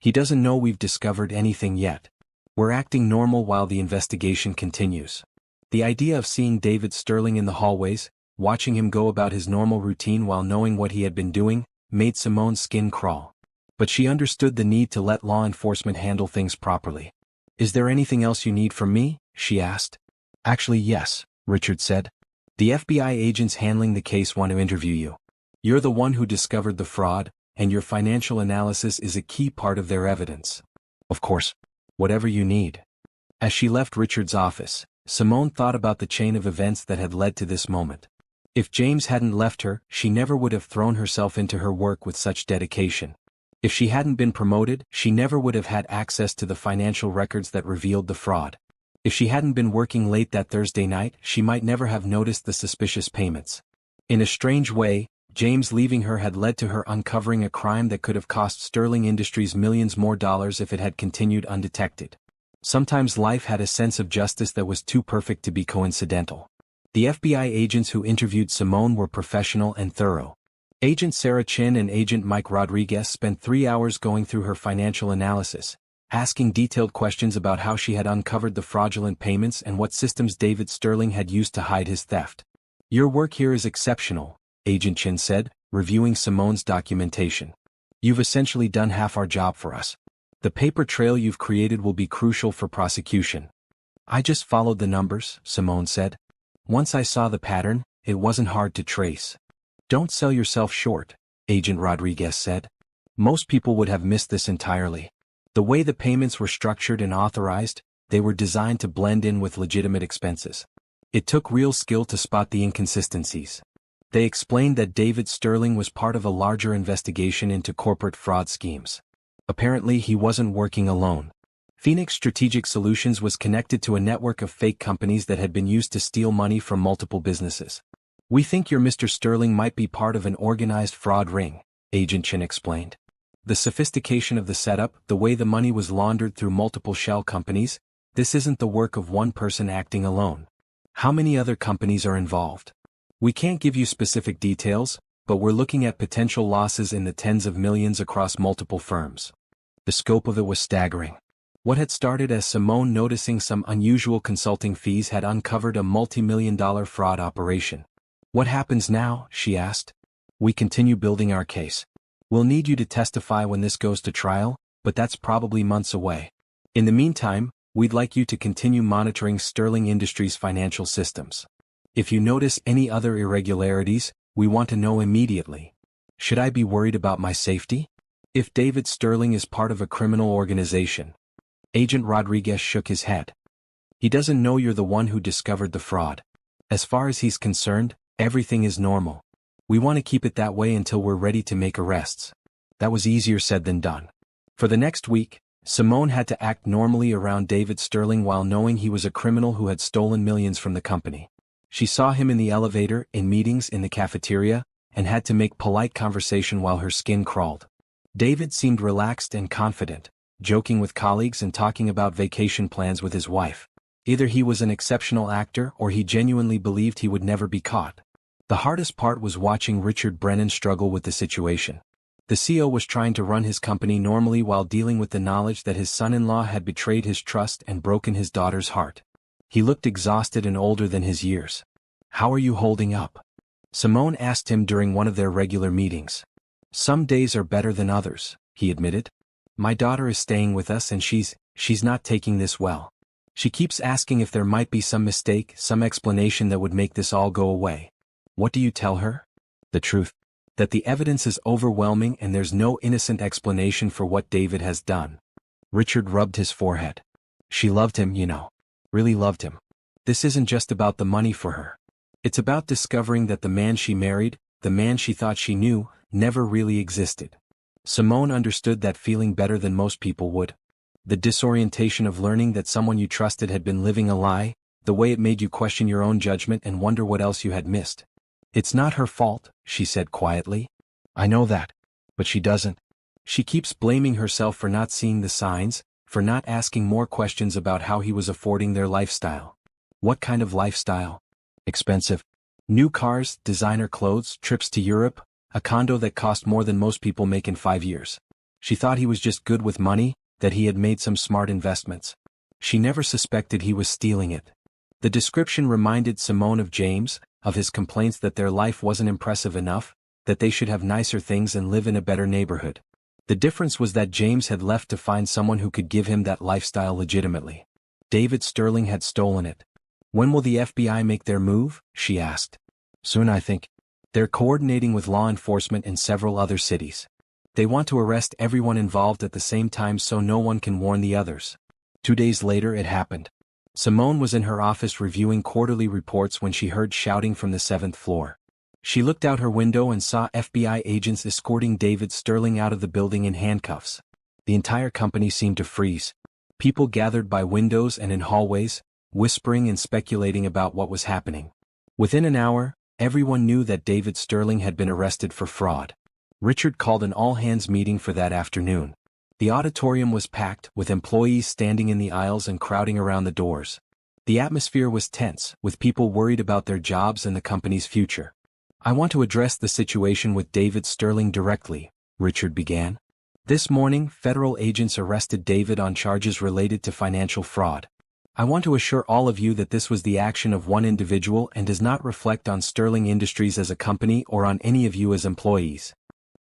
He doesn't know we've discovered anything yet. We're acting normal while the investigation continues. The idea of seeing David Sterling in the hallways, watching him go about his normal routine while knowing what he had been doing, made Simone's skin crawl. But she understood the need to let law enforcement handle things properly. Is there anything else you need from me? She asked. Actually, yes, Richard said. The FBI agents handling the case want to interview you. You're the one who discovered the fraud, and your financial analysis is a key part of their evidence. Of course. Whatever you need. As she left Richard's office, Simone thought about the chain of events that had led to this moment. If James hadn't left her, she never would have thrown herself into her work with such dedication. If she hadn't been promoted, she never would have had access to the financial records that revealed the fraud. If she hadn't been working late that Thursday night, she might never have noticed the suspicious payments. In a strange way, James leaving her had led to her uncovering a crime that could have cost Sterling Industries millions more dollars if it had continued undetected. Sometimes life had a sense of justice that was too perfect to be coincidental. The FBI agents who interviewed Simone were professional and thorough. Agent Sarah Chin and Agent Mike Rodriguez spent 3 hours going through her financial analysis, asking detailed questions about how she had uncovered the fraudulent payments and what systems David Sterling had used to hide his theft. Your work here is exceptional, Agent Chin said, reviewing Simone's documentation. You've essentially done half our job for us. The paper trail you've created will be crucial for prosecution. I just followed the numbers, Simone said. Once I saw the pattern, it wasn't hard to trace. Don't sell yourself short, Agent Rodriguez said. Most people would have missed this entirely. The way the payments were structured and authorized, they were designed to blend in with legitimate expenses. It took real skill to spot the inconsistencies. They explained that David Sterling was part of a larger investigation into corporate fraud schemes. Apparently he wasn't working alone. Phoenix Strategic Solutions was connected to a network of fake companies that had been used to steal money from multiple businesses. "We think your Mr. Sterling might be part of an organized fraud ring," Agent Chin explained. "The sophistication of the setup, the way the money was laundered through multiple shell companies, this isn't the work of one person acting alone. How many other companies are involved? We can't give you specific details, but we're looking at potential losses in the tens of millions across multiple firms." The scope of it was staggering. What had started as Simone noticing some unusual consulting fees had uncovered a multi-million-dollar fraud operation. "What happens now?" she asked. "We continue building our case. We'll need you to testify when this goes to trial, but that's probably months away. In the meantime, we'd like you to continue monitoring Sterling Industries' financial systems. If you notice any other irregularities, we want to know immediately. Should I be worried about my safety? If David Sterling is part of a criminal organization." Agent Rodriguez shook his head. "He doesn't know you're the one who discovered the fraud. As far as he's concerned, everything is normal. We want to keep it that way until we're ready to make arrests." That was easier said than done. For the next week, Simone had to act normally around David Sterling while knowing he was a criminal who had stolen millions from the company. She saw him in the elevator, in meetings, in the cafeteria, and had to make polite conversation while her skin crawled. David seemed relaxed and confident, joking with colleagues and talking about vacation plans with his wife. Either he was an exceptional actor or he genuinely believed he would never be caught. The hardest part was watching Richard Brennan struggle with the situation. The CEO was trying to run his company normally while dealing with the knowledge that his son-in-law had betrayed his trust and broken his daughter's heart. He looked exhausted and older than his years. "How are you holding up?" Simone asked him during one of their regular meetings. "Some days are better than others," he admitted. "My daughter is staying with us and she's not taking this well. She keeps asking if there might be some mistake, some explanation that would make this all go away." "What do you tell her?" "The truth. That the evidence is overwhelming and there's no innocent explanation for what David has done." Richard rubbed his forehead. "She loved him, you know. Really loved him. This isn't just about the money for her. It's about discovering that the man she married, the man she thought she knew, never really existed." Simone understood that feeling better than most people would. The disorientation of learning that someone you trusted had been living a lie, the way it made you question your own judgment and wonder what else you had missed. "It's not her fault," she said quietly. "I know that. But she doesn't. She keeps blaming herself for not seeing the signs, for not asking more questions about how he was affording their lifestyle." "What kind of lifestyle?" "Expensive. New cars, designer clothes, trips to Europe, a condo that cost more than most people make in 5 years. She thought he was just good with money, that he had made some smart investments. She never suspected he was stealing it." The description reminded Simone of James, of his complaints that their life wasn't impressive enough, that they should have nicer things and live in a better neighborhood. The difference was that James had left to find someone who could give him that lifestyle legitimately. David Sterling had stolen it. "When will the FBI make their move?" she asked. "Soon, I think. They're coordinating with law enforcement in several other cities. They want to arrest everyone involved at the same time so no one can warn the others." 2 days later it happened. Simone was in her office reviewing quarterly reports when she heard shouting from the 7th floor. She looked out her window and saw FBI agents escorting David Sterling out of the building in handcuffs. The entire company seemed to freeze. People gathered by windows and in hallways, whispering and speculating about what was happening. Within an hour, everyone knew that David Sterling had been arrested for fraud. Richard called an all-hands meeting for that afternoon. The auditorium was packed, with employees standing in the aisles and crowding around the doors. The atmosphere was tense, with people worried about their jobs and the company's future. "I want to address the situation with David Sterling directly," Richard began. "This morning, federal agents arrested David on charges related to financial fraud. I want to assure all of you that this was the action of one individual and does not reflect on Sterling Industries as a company or on any of you as employees."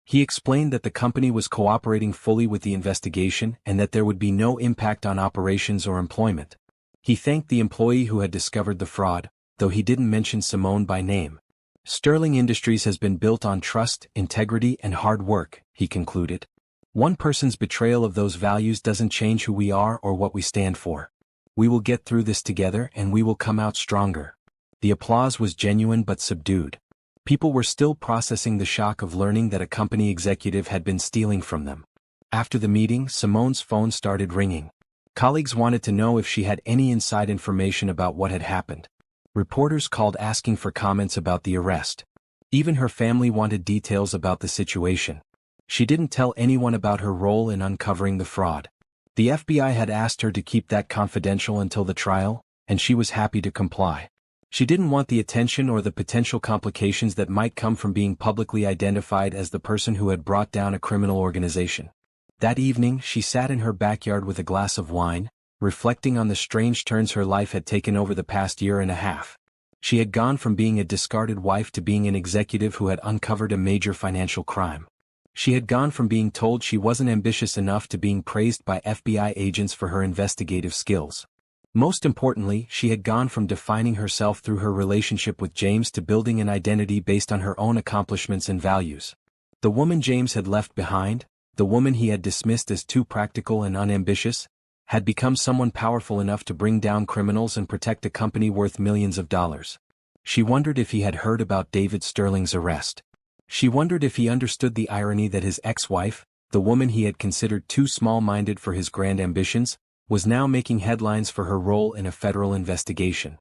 He explained that the company was cooperating fully with the investigation and that there would be no impact on operations or employment. He thanked the employee who had discovered the fraud, though he didn't mention Simone by name. "Sterling Industries has been built on trust, integrity, and hard work," he concluded. "One person's betrayal of those values doesn't change who we are or what we stand for. We will get through this together and we will come out stronger." The applause was genuine but subdued. People were still processing the shock of learning that a company executive had been stealing from them. After the meeting, Simone's phone started ringing. Colleagues wanted to know if she had any inside information about what had happened. Reporters called asking for comments about the arrest. Even her family wanted details about the situation. She didn't tell anyone about her role in uncovering the fraud. The FBI had asked her to keep that confidential until the trial, and she was happy to comply. She didn't want the attention or the potential complications that might come from being publicly identified as the person who had brought down a criminal organization. That evening, she sat in her backyard with a glass of wine, reflecting on the strange turns her life had taken over the past year and a half. She had gone from being a discarded wife to being an executive who had uncovered a major financial crime. She had gone from being told she wasn't ambitious enough to being praised by FBI agents for her investigative skills. Most importantly, she had gone from defining herself through her relationship with James to building an identity based on her own accomplishments and values. The woman James had left behind, the woman he had dismissed as too practical and unambitious, had become someone powerful enough to bring down criminals and protect a company worth millions of dollars. She wondered if he had heard about David Sterling's arrest. She wondered if he understood the irony that his ex-wife, the woman he had considered too small-minded for his grand ambitions, was now making headlines for her role in a federal investigation.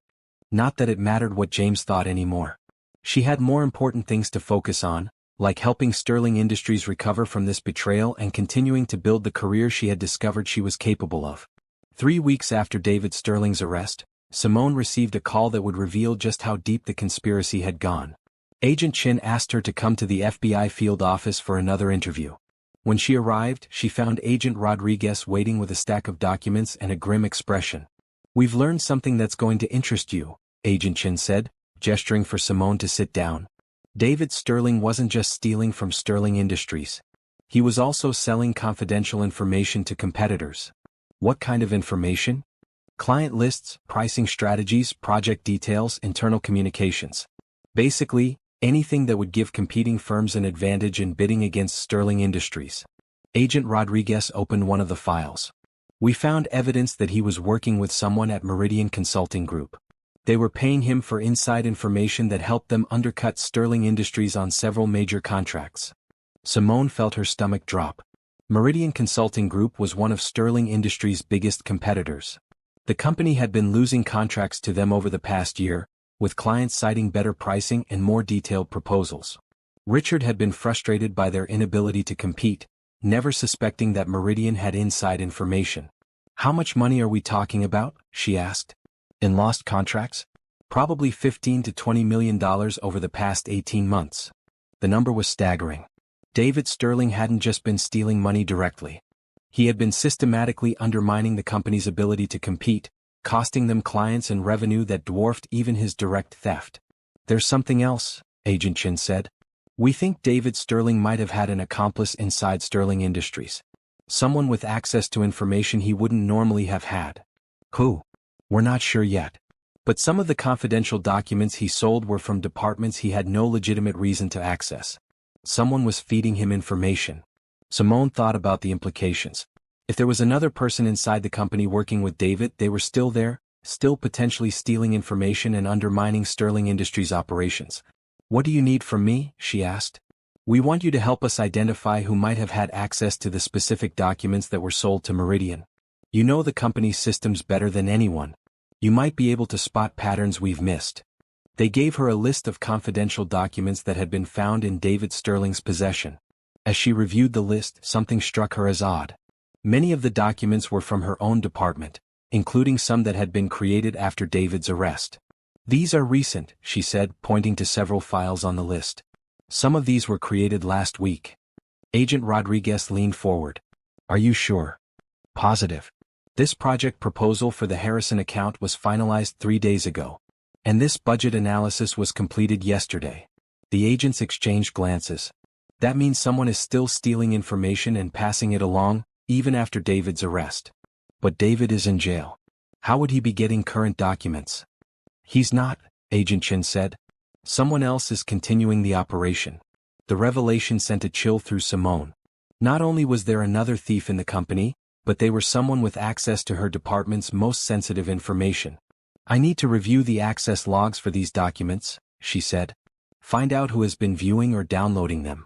Not that it mattered what James thought anymore. She had more important things to focus on, like helping Sterling Industries recover from this betrayal and continuing to build the career she had discovered she was capable of. 3 weeks after David Sterling's arrest, Simone received a call that would reveal just how deep the conspiracy had gone. Agent Chin asked her to come to the FBI field office for another interview. When she arrived, she found Agent Rodriguez waiting with a stack of documents and a grim expression. "We've learned something that's going to interest you," Agent Chin said, gesturing for Simone to sit down. David Sterling wasn't just stealing from Sterling Industries. He was also selling confidential information to competitors. What kind of information? Client lists, pricing strategies, project details, internal communications. Basically, anything that would give competing firms an advantage in bidding against Sterling Industries. Agent Rodriguez opened one of the files. "We found evidence that he was working with someone at Meridian Consulting Group. They were paying him for inside information that helped them undercut Sterling Industries on several major contracts." Simone felt her stomach drop. Meridian Consulting Group was one of Sterling Industries' biggest competitors. The company had been losing contracts to them over the past year, with clients citing better pricing and more detailed proposals. Richard had been frustrated by their inability to compete, never suspecting that Meridian had inside information. "How much money are we talking about?" she asked. "In lost contracts? Probably $15 to $20 million over the past 18 months. The number was staggering. David Sterling hadn't just been stealing money directly. He had been systematically undermining the company's ability to compete, costing them clients and revenue that dwarfed even his direct theft. "There's something else," Agent Chin said. "We think David Sterling might have had an accomplice inside Sterling Industries. Someone with access to information he wouldn't normally have had." "Who?" "We're not sure yet. But some of the confidential documents he sold were from departments he had no legitimate reason to access. Someone was feeding him information." Simone thought about the implications. If there was another person inside the company working with David, they were still there, still potentially stealing information and undermining Sterling Industries' operations. "What do you need from me?" she asked. "We want you to help us identify who might have had access to the specific documents that were sold to Meridian. You know the company's systems better than anyone. You might be able to spot patterns we've missed." They gave her a list of confidential documents that had been found in David Sterling's possession. As she reviewed the list, something struck her as odd. Many of the documents were from her own department, including some that had been created after David's arrest. "These are recent," she said, pointing to several files on the list. "Some of these were created last week." Agent Rodriguez leaned forward. "Are you sure?" "Positive. This project proposal for the Harrison account was finalized 3 days ago. And this budget analysis was completed yesterday." The agents exchanged glances. "That means someone is still stealing information and passing it along, even after David's arrest. But David is in jail. How would he be getting current documents?" "He's not," Agent Chin said. "Someone else is continuing the operation." The revelation sent a chill through Simone. Not only was there another thief in the company, but they were someone with access to her department's most sensitive information. "I need to review the access logs for these documents," she said. "Find out who has been viewing or downloading them."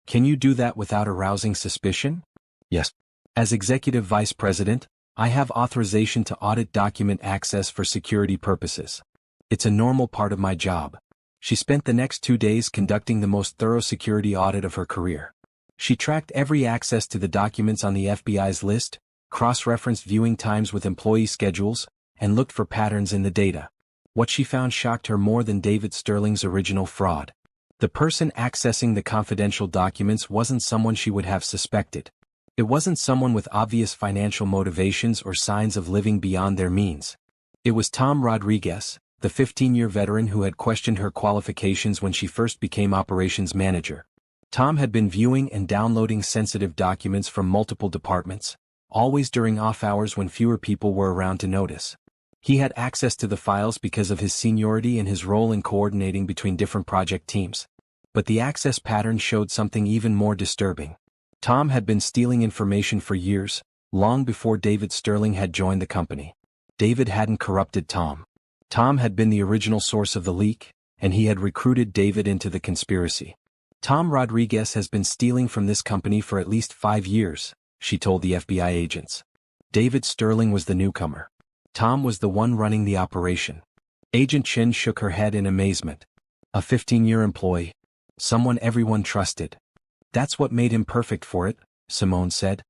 "Can you do that without arousing suspicion?" Yes. As Executive Vice President, I have authorization to audit document access for security purposes. It's a normal part of my job. She spent the next 2 days conducting the most thorough security audit of her career. She tracked every access to the documents on the FBI's list, cross-referenced viewing times with employee schedules, and looked for patterns in the data. What she found shocked her more than David Sterling's original fraud. The person accessing the confidential documents wasn't someone she would have suspected. It wasn't someone with obvious financial motivations or signs of living beyond their means. It was Tom Rodriguez, the 15-year veteran who had questioned her qualifications when she first became operations manager. Tom had been viewing and downloading sensitive documents from multiple departments, always during off hours when fewer people were around to notice. He had access to the files because of his seniority and his role in coordinating between different project teams. But the access pattern showed something even more disturbing. Tom had been stealing information for years, long before David Sterling had joined the company. David hadn't corrupted Tom. Tom had been the original source of the leak, and he had recruited David into the conspiracy. Tom Rodriguez has been stealing from this company for at least 5 years, she told the FBI agents. David Sterling was the newcomer. Tom was the one running the operation. Agent Chin shook her head in amazement. A 15-year employee. Someone everyone trusted. That's what made him perfect for it, Simone said.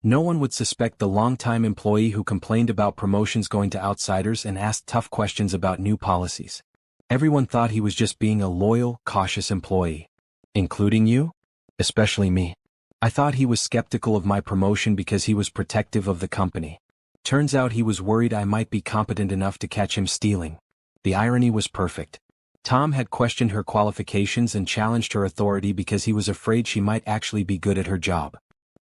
No one would suspect the longtime employee who complained about promotions going to outsiders and asked tough questions about new policies. Everyone thought he was just being a loyal, cautious employee. Including you? Especially me. I thought he was skeptical of my promotion because he was protective of the company. Turns out he was worried I might be competent enough to catch him stealing. The irony was perfect. Tom had questioned her qualifications and challenged her authority because he was afraid she might actually be good at her job.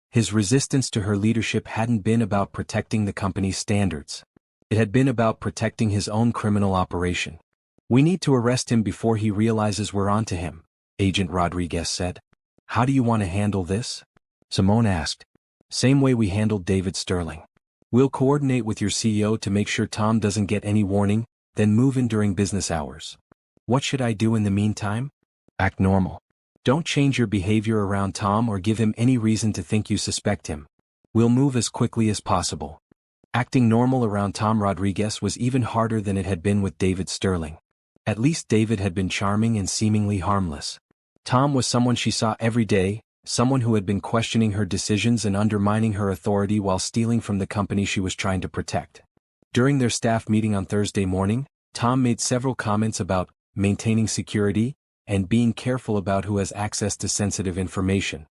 His resistance to her leadership hadn't been about protecting the company's standards. It had been about protecting his own criminal operation. We need to arrest him before he realizes we're onto him, Agent Rodriguez said. How do you want to handle this? Simone asked. Same way we handled David Sterling. We'll coordinate with your CEO to make sure Tom doesn't get any warning, then move in during business hours. What should I do in the meantime? Act normal. Don't change your behavior around Tom or give him any reason to think you suspect him. We'll move as quickly as possible. Acting normal around Tom Rodriguez was even harder than it had been with David Sterling. At least David had been charming and seemingly harmless. Tom was someone she saw every day, someone who had been questioning her decisions and undermining her authority while stealing from the company she was trying to protect. During their staff meeting on Thursday morning, Tom made several comments about maintaining security and being careful about who has access to sensitive information.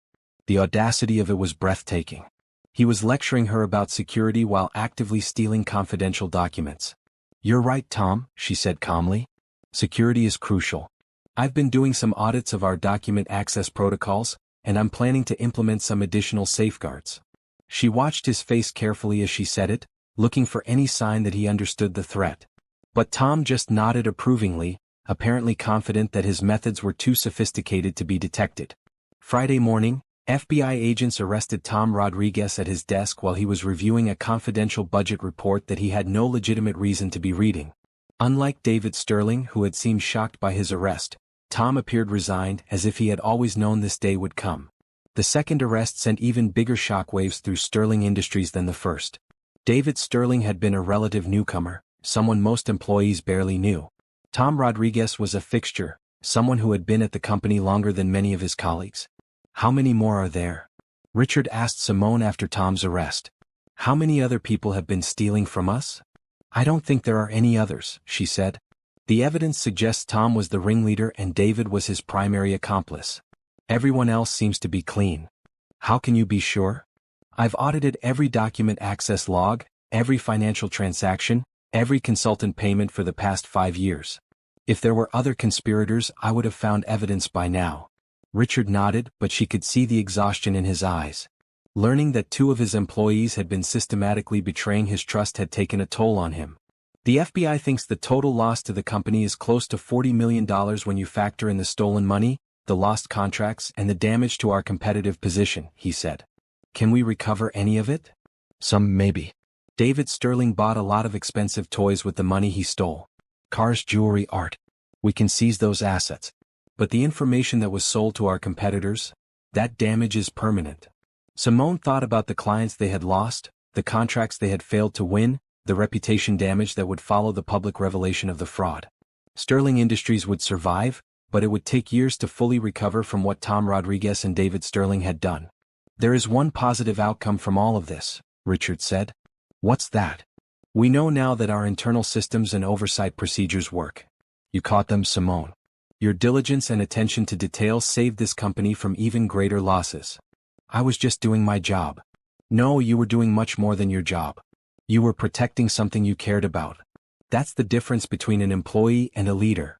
The audacity of it was breathtaking. He was lecturing her about security while actively stealing confidential documents. You're right, Tom, she said calmly. Security is crucial. I've been doing some audits of our document access protocols, and I'm planning to implement some additional safeguards. She watched his face carefully as she said it, looking for any sign that he understood the threat. But Tom just nodded approvingly, apparently confident that his methods were too sophisticated to be detected. Friday morning, FBI agents arrested Tom Rodriguez at his desk while he was reviewing a confidential budget report that he had no legitimate reason to be reading. Unlike David Sterling, who had seemed shocked by his arrest, Tom appeared resigned, as if he had always known this day would come. The second arrest sent even bigger shockwaves through Sterling Industries than the first. David Sterling had been a relative newcomer, someone most employees barely knew. Tom Rodriguez was a fixture, someone who had been at the company longer than many of his colleagues. How many more are there? Richard asked Simone after Tom's arrest. How many other people have been stealing from us? I don't think there are any others, she said. The evidence suggests Tom was the ringleader and David was his primary accomplice. Everyone else seems to be clean. How can you be sure? I've audited every document access log, every financial transaction, every consultant payment for the past 5 years. If there were other conspirators, I would have found evidence by now. Richard nodded, but she could see the exhaustion in his eyes. Learning that 2 of his employees had been systematically betraying his trust had taken a toll on him. The FBI thinks the total loss to the company is close to $40 million when you factor in the stolen money, the lost contracts, and the damage to our competitive position, he said. Can we recover any of it? Some maybe. David Sterling bought a lot of expensive toys with the money he stole. Cars, jewelry, art. We can seize those assets. But the information that was sold to our competitors, that damage is permanent. Simone thought about the clients they had lost, the contracts they had failed to win, the reputation damage that would follow the public revelation of the fraud. Sterling Industries would survive, but it would take years to fully recover from what Tom Rodriguez and David Sterling had done. "There is one positive outcome from all of this," Richard said. "What's that?" "We know now that our internal systems and oversight procedures work." "You caught them, Simone. Your diligence and attention to detail saved this company from even greater losses." "I was just doing my job." "No, you were doing much more than your job. You were protecting something you cared about. That's the difference between an employee and a leader."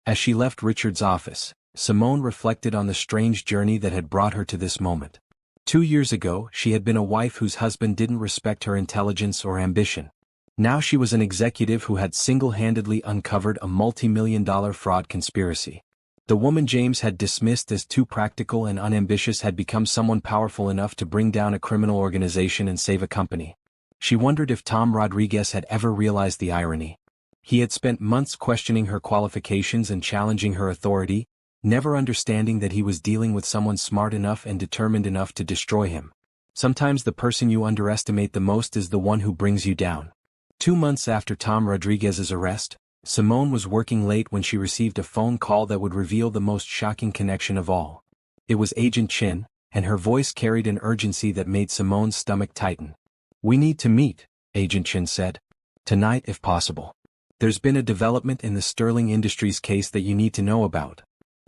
As she left Richard's office, Simone reflected on the strange journey that had brought her to this moment. 2 years ago, she had been a wife whose husband didn't respect her intelligence or ambition. Now she was an executive who had single-handedly uncovered a multi-million-dollar fraud conspiracy. The woman James had dismissed as too practical and unambitious had become someone powerful enough to bring down a criminal organization and save a company. She wondered if Tom Rodriguez had ever realized the irony. He had spent months questioning her qualifications and challenging her authority, never understanding that he was dealing with someone smart enough and determined enough to destroy him. Sometimes the person you underestimate the most is the one who brings you down. 2 months after Tom Rodriguez's arrest, Simone was working late when she received a phone call that would reveal the most shocking connection of all. It was Agent Chin, and her voice carried an urgency that made Simone's stomach tighten. "We need to meet," Agent Chin said. "Tonight if possible. There's been a development in the Sterling Industries case that you need to know about."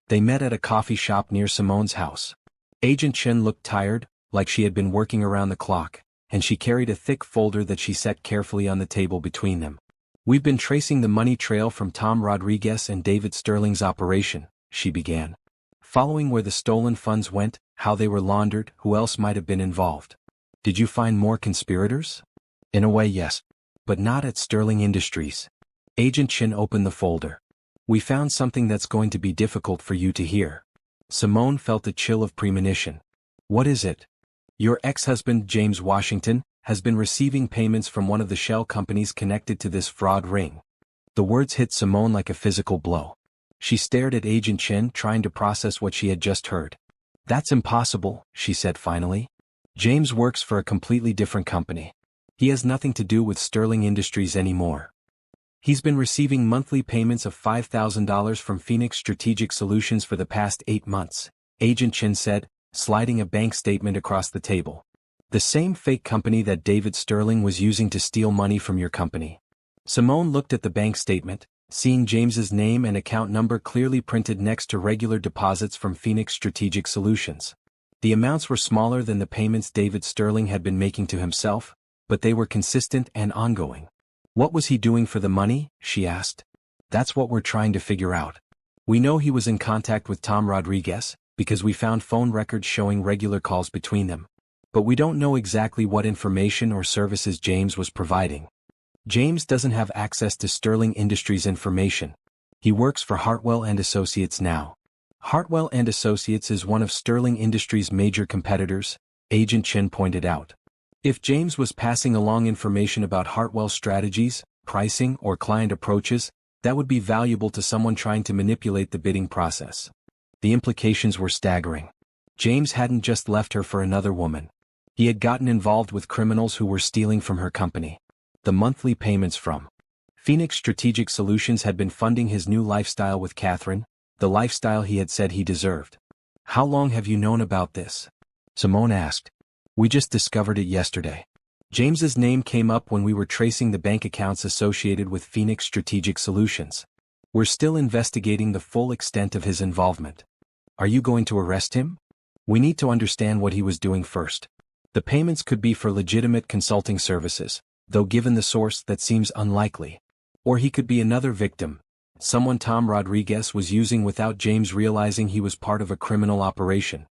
They met at a coffee shop near Simone's house. Agent Chin looked tired, like she had been working around the clock, and she carried a thick folder that she set carefully on the table between them. "We've been tracing the money trail from Tom Rodriguez and David Sterling's operation," she began. "Following where the stolen funds went, how they were laundered, who else might have been involved." "Did you find more conspirators?" "In a way, yes. But not at Sterling Industries." Agent Chin opened the folder. "We found something that's going to be difficult for you to hear." Simone felt a chill of premonition. "What is it?" "Your ex-husband, James Washington, has been receiving payments from one of the shell companies connected to this fraud ring." The words hit Simone like a physical blow. She stared at Agent Chin, trying to process what she had just heard. "That's impossible," she said finally. "James works for a completely different company. He has nothing to do with Sterling Industries anymore. He's been receiving monthly payments of $5,000 from Phoenix Strategic Solutions for the past 8 months, Agent Chin said, sliding a bank statement across the table. "The same fake company that David Sterling was using to steal money from your company." Simone looked at the bank statement, seeing James's name and account number clearly printed next to regular deposits from Phoenix Strategic Solutions. The amounts were smaller than the payments David Sterling had been making to himself, but they were consistent and ongoing. "What was he doing for the money?" she asked. "That's what we're trying to figure out. We know he was in contact with Tom Rodriguez, because we found phone records showing regular calls between them. But we don't know exactly what information or services James was providing. James doesn't have access to Sterling Industries information. He works for Hartwell and Associates now." "Hartwell and Associates is one of Sterling Industries' major competitors," Agent Chin pointed out. "If James was passing along information about Hartwell's strategies, pricing, or client approaches, that would be valuable to someone trying to manipulate the bidding process." The implications were staggering. James hadn't just left her for another woman. He had gotten involved with criminals who were stealing from her company. The monthly payments from Phoenix Strategic Solutions had been funding his new lifestyle with Catherine, the lifestyle he had said he deserved. "How long have you known about this?" Simone asked. "We just discovered it yesterday. James's name came up when we were tracing the bank accounts associated with Phoenix Strategic Solutions. We're still investigating the full extent of his involvement." "Are you going to arrest him?" "We need to understand what he was doing first. The payments could be for legitimate consulting services, though given the source that seems unlikely. Or he could be another victim, someone Tom Rodriguez was using without James realizing he was part of a criminal operation."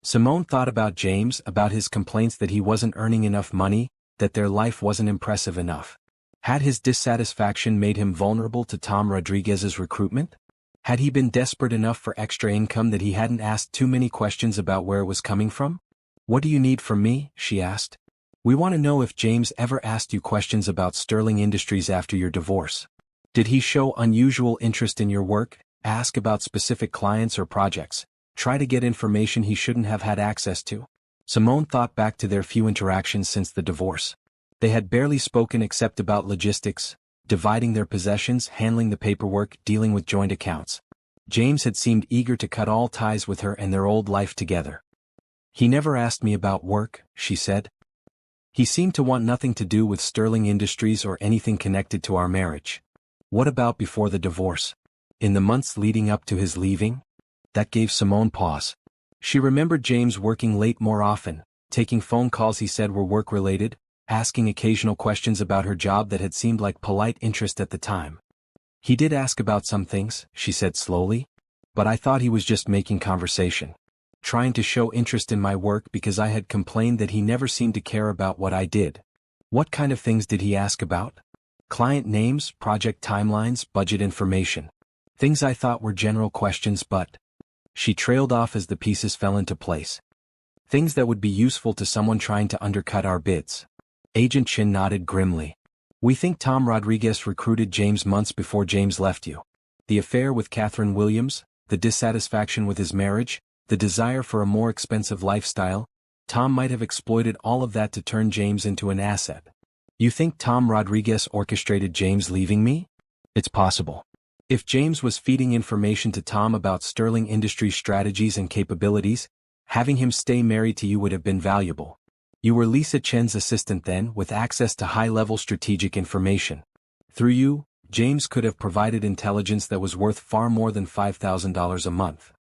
Simone thought about James, about his complaints that he wasn't earning enough money, that their life wasn't impressive enough. Had his dissatisfaction made him vulnerable to Tom Rodriguez's recruitment? Had he been desperate enough for extra income that he hadn't asked too many questions about where it was coming from? "What do you need from me?" she asked. "We want to know if James ever asked you questions about Sterling Industries after your divorce. Did he show unusual interest in your work, ask about specific clients or projects, try to get information he shouldn't have had access to?" Simone thought back to their few interactions since the divorce. They had barely spoken except about logistics, dividing their possessions, handling the paperwork, dealing with joint accounts. James had seemed eager to cut all ties with her and their old life together. "He never asked me about work," she said. "He seemed to want nothing to do with Sterling Industries or anything connected to our marriage." What about before the divorce? In the months leading up to his leaving? That gave Simone pause. She remembered James working late more often, taking phone calls he said were work-related, asking occasional questions about her job that had seemed like polite interest at the time. "He did ask about some things," she said slowly, "but I thought he was just making conversation, trying to show interest in my work because I had complained that he never seemed to care about what I did." "What kind of things did he ask about?" "Client names, project timelines, budget information. Things I thought were general questions but—" She trailed off as the pieces fell into place. "Things that would be useful to someone trying to undercut our bids." Agent Chin nodded grimly. "We think Tom Rodriguez recruited James months before James left you. The affair with Catherine Williams, the dissatisfaction with his marriage, the desire for a more expensive lifestyle, Tom might have exploited all of that to turn James into an asset." "You think Tom Rodriguez orchestrated James leaving me?" "It's possible. If James was feeding information to Tom about Sterling Industries' strategies and capabilities, having him stay married to you would have been valuable. You were Lisa Chen's assistant then, with access to high-level strategic information. Through you, James could have provided intelligence that was worth far more than $5,000 a month."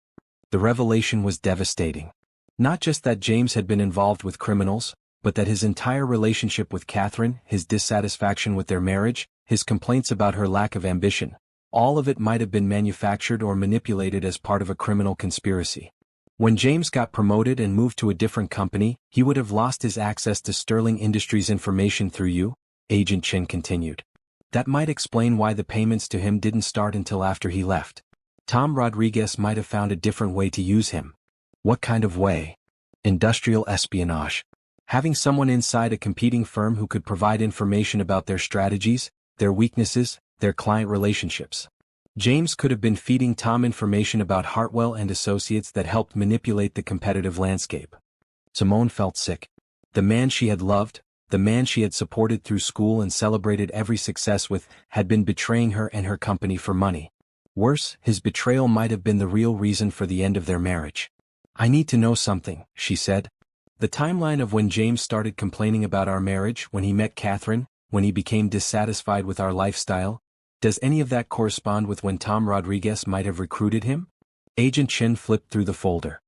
The revelation was devastating. Not just that James had been involved with criminals, but that his entire relationship with Catherine, his dissatisfaction with their marriage, his complaints about her lack of ambition, all of it might have been manufactured or manipulated as part of a criminal conspiracy. When James got promoted and moved to a different company, he would have lost his access to Sterling Industries information through you, Agent Chin continued. That might explain why the payments to him didn't start until after he left. Tom Rodriguez might have found a different way to use him. What kind of way? Industrial espionage. Having someone inside a competing firm who could provide information about their strategies, their weaknesses, their client relationships. James could have been feeding Tom information about Hartwell and Associates that helped manipulate the competitive landscape. Simone felt sick. The man she had loved, the man she had supported through school and celebrated every success with, had been betraying her and her company for money. Worse, his betrayal might have been the real reason for the end of their marriage. "I need to know something," she said. "The timeline of when James started complaining about our marriage, when he met Catherine, when he became dissatisfied with our lifestyle, does any of that correspond with when Tom Rodriguez might have recruited him?" Agent Chin flipped through the folder.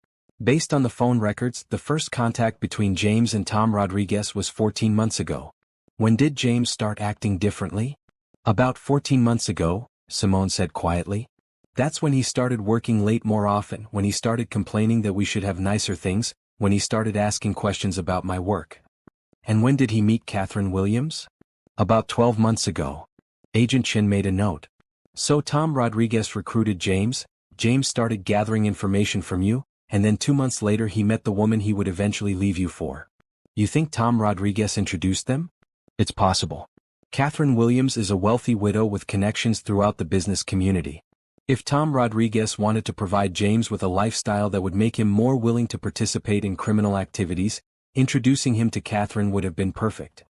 Based on the phone records, the first contact between James and Tom Rodriguez was 14 months ago. When did James start acting differently? "About 14 months ago," Simone said quietly. "That's when he started working late more often, when he started complaining that we should have nicer things, when he started asking questions about my work." "And when did he meet Catherine Williams?" "About 12 months ago." Agent Chin made a note. "So Tom Rodriguez recruited James, James started gathering information from you, and then 2 months later he met the woman he would eventually leave you for. You think Tom Rodriguez introduced them?" "It's possible. Catherine Williams is a wealthy widow with connections throughout the business community. If Tom Rodriguez wanted to provide James with a lifestyle that would make him more willing to participate in criminal activities, introducing him to Catherine would have been perfect."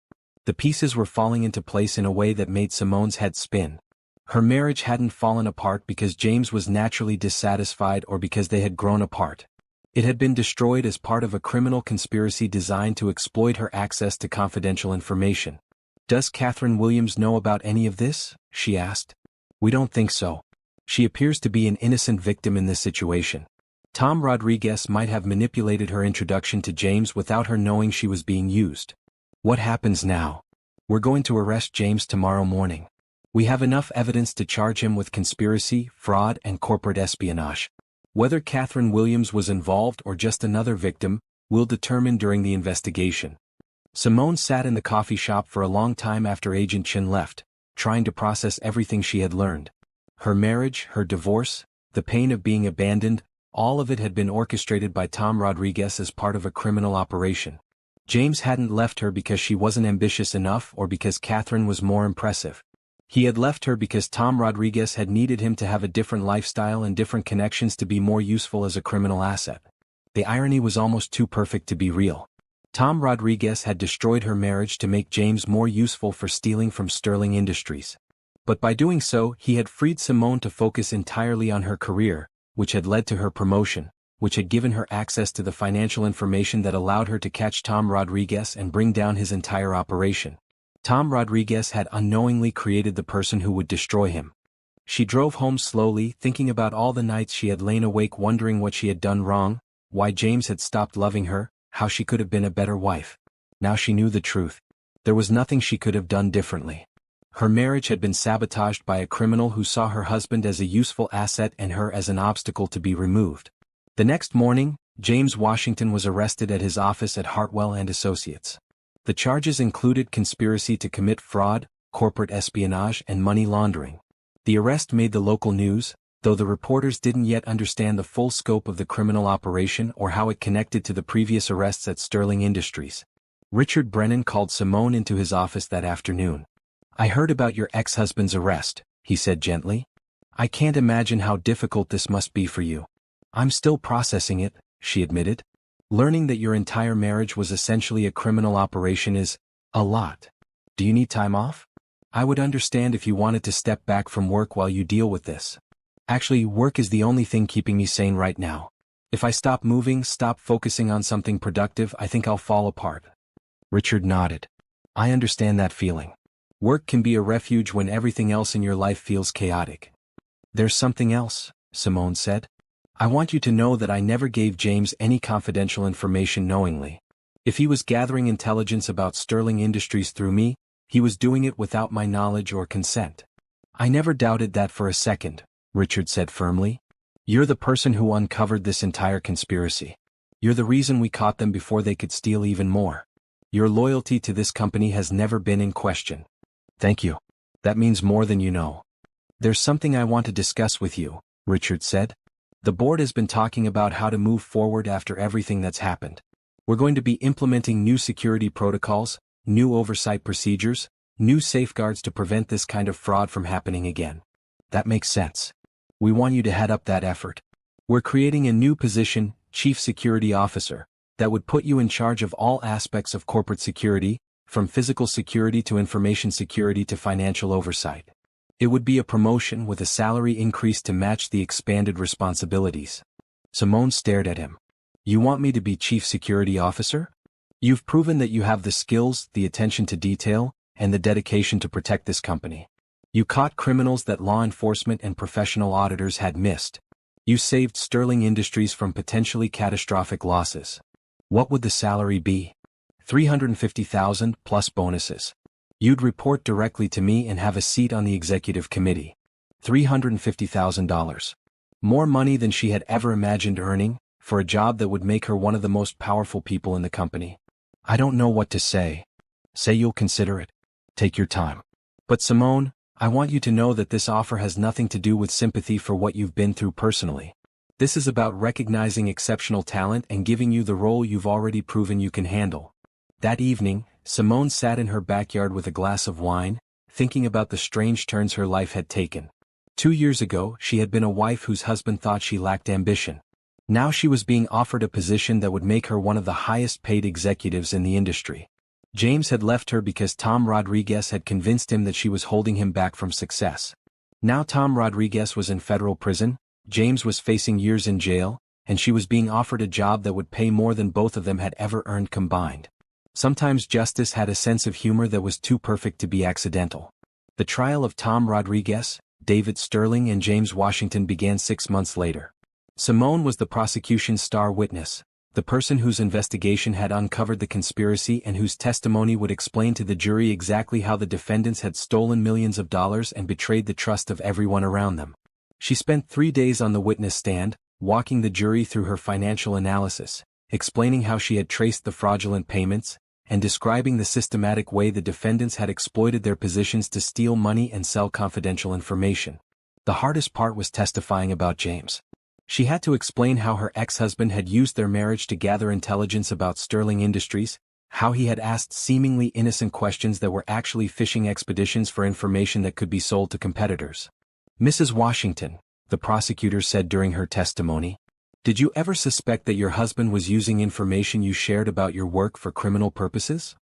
The pieces were falling into place in a way that made Simone's head spin. Her marriage hadn't fallen apart because James was naturally dissatisfied or because they had grown apart. It had been destroyed as part of a criminal conspiracy designed to exploit her access to confidential information. "Does Catherine Williams know about any of this?" she asked. "We don't think so. She appears to be an innocent victim in this situation. Tom Rodriguez might have manipulated her introduction to James without her knowing she was being used." "What happens now?" "We're going to arrest James tomorrow morning. We have enough evidence to charge him with conspiracy, fraud, and corporate espionage. Whether Catherine Williams was involved or just another victim, we'll determine during the investigation." Simone sat in the coffee shop for a long time after Agent Chin left, trying to process everything she had learned. Her marriage, her divorce, the pain of being abandoned, all of it had been orchestrated by Tom Rodriguez as part of a criminal operation. James hadn't left her because she wasn't ambitious enough or because Catherine was more impressive. He had left her because Tom Rodriguez had needed him to have a different lifestyle and different connections to be more useful as a criminal asset. The irony was almost too perfect to be real. Tom Rodriguez had destroyed her marriage to make James more useful for stealing from Sterling Industries. But by doing so, he had freed Simone to focus entirely on her career, which had led to her promotion, which had given her access to the financial information that allowed her to catch Tom Rodriguez and bring down his entire operation. Tom Rodriguez had unknowingly created the person who would destroy him. She drove home slowly, thinking about all the nights she had lain awake wondering what she had done wrong, why James had stopped loving her, how she could have been a better wife. Now she knew the truth. There was nothing she could have done differently. Her marriage had been sabotaged by a criminal who saw her husband as a useful asset and her as an obstacle to be removed. The next morning, James Washington was arrested at his office at Hartwell and Associates. The charges included conspiracy to commit fraud, corporate espionage, and money laundering. The arrest made the local news, though the reporters didn't yet understand the full scope of the criminal operation or how it connected to the previous arrests at Sterling Industries. Richard Brennan called Simone into his office that afternoon. "I heard about your ex-husband's arrest," he said gently. "I can't imagine how difficult this must be for you." "I'm still processing it," she admitted. "Learning that your entire marriage was essentially a criminal operation is a lot. Do you need time off? I would understand if you wanted to step back from work while you deal with this. Actually, work is the only thing keeping me sane right now. If I stop moving, stop focusing on something productive, I think I'll fall apart." Richard nodded. "I understand that feeling. Work can be a refuge when everything else in your life feels chaotic." "There's something else," Simone said. "I want you to know that I never gave James any confidential information knowingly. If he was gathering intelligence about Sterling Industries through me, he was doing it without my knowledge or consent." "I never doubted that for a second," Richard said firmly. "You're the person who uncovered this entire conspiracy. You're the reason we caught them before they could steal even more. Your loyalty to this company has never been in question." "Thank you. That means more than you know." "There's something I want to discuss with you," Richard said. "The board has been talking about how to move forward after everything that's happened. We're going to be implementing new security protocols, new oversight procedures, new safeguards to prevent this kind of fraud from happening again." "That makes sense. We want you to head up that effort. We're creating a new position, Chief Security Officer, that would put you in charge of all aspects of corporate security, from physical security to information security to financial oversight. It would be a promotion with a salary increase to match the expanded responsibilities." Simone stared at him. "You want me to be Chief Security Officer? You've proven that you have the skills, the attention to detail, and the dedication to protect this company. You caught criminals that law enforcement and professional auditors had missed. You saved Sterling Industries from potentially catastrophic losses. What would the salary be? $350,000 plus bonuses. You'd report directly to me and have a seat on the executive committee. $350,000. More money than she had ever imagined earning, for a job that would make her one of the most powerful people in the company. "I don't know what to say." "Say you'll consider it. Take your time." "But Simone, I want you to know that this offer has nothing to do with sympathy for what you've been through personally. This is about recognizing exceptional talent and giving you the role you've already proven you can handle." That evening, Simone sat in her backyard with a glass of wine, thinking about the strange turns her life had taken. 2 years ago, she had been a wife whose husband thought she lacked ambition. Now she was being offered a position that would make her one of the highest-paid executives in the industry. James had left her because Tom Rodriguez had convinced him that she was holding him back from success. Now Tom Rodriguez was in federal prison, James was facing years in jail, and she was being offered a job that would pay more than both of them had ever earned combined. Sometimes justice had a sense of humor that was too perfect to be accidental. The trial of Tom Rodriguez, David Sterling and James Washington began 6 months later. Simone was the prosecution's star witness, the person whose investigation had uncovered the conspiracy and whose testimony would explain to the jury exactly how the defendants had stolen millions of dollars and betrayed the trust of everyone around them. She spent 3 days on the witness stand, walking the jury through her financial analysis, explaining how she had traced the fraudulent payments, and describing the systematic way the defendants had exploited their positions to steal money and sell confidential information. The hardest part was testifying about James. She had to explain how her ex-husband had used their marriage to gather intelligence about Sterling Industries, how he had asked seemingly innocent questions that were actually fishing expeditions for information that could be sold to competitors. "Mrs. Washington," the prosecutor said during her testimony, Did you ever suspect that your husband was using information you shared about your work for criminal purposes?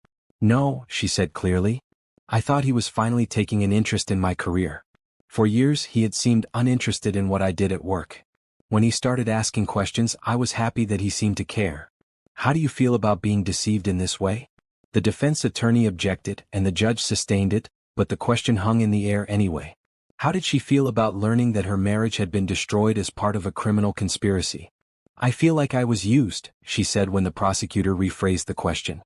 No, she said clearly. I thought he was finally taking an interest in my career. For years he had seemed uninterested in what I did at work. When he started asking questions, I was happy that he seemed to care. How do you feel about being deceived in this way? The defense attorney objected, and the judge sustained it, but the question hung in the air anyway. How did she feel about learning that her marriage had been destroyed as part of a criminal conspiracy? I feel like I was used, she said when the prosecutor rephrased the question.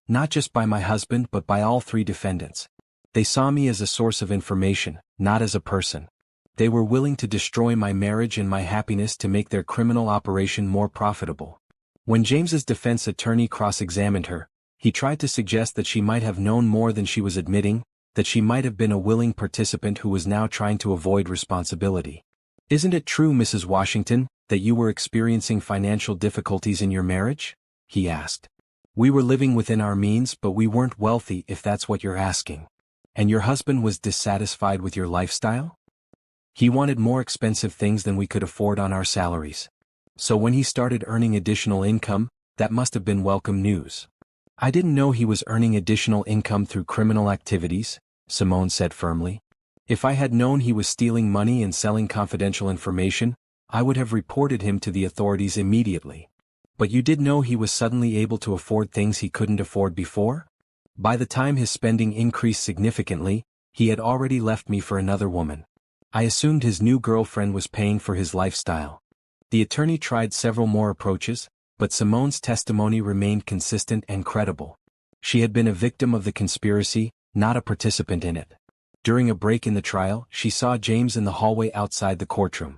Not just by my husband but by all three defendants. They saw me as a source of information, not as a person. They were willing to destroy my marriage and my happiness to make their criminal operation more profitable. When James's defense attorney cross-examined her, he tried to suggest that she might have known more than she was admitting, that she might have been a willing participant who was now trying to avoid responsibility. Isn't it true, Mrs. Washington, that you were experiencing financial difficulties in your marriage? He asked. We were living within our means, but we weren't wealthy, if that's what you're asking. And your husband was dissatisfied with your lifestyle? He wanted more expensive things than we could afford on our salaries. So when he started earning additional income, that must have been welcome news. I didn't know he was earning additional income through criminal activities, Simone said firmly. If I had known he was stealing money and selling confidential information, I would have reported him to the authorities immediately. But you did know he was suddenly able to afford things he couldn't afford before? By the time his spending increased significantly, he had already left me for another woman. I assumed his new girlfriend was paying for his lifestyle. The attorney tried several more approaches, but Simone's testimony remained consistent and credible. She had been a victim of the conspiracy, not a participant in it. During a break in the trial, she saw James in the hallway outside the courtroom.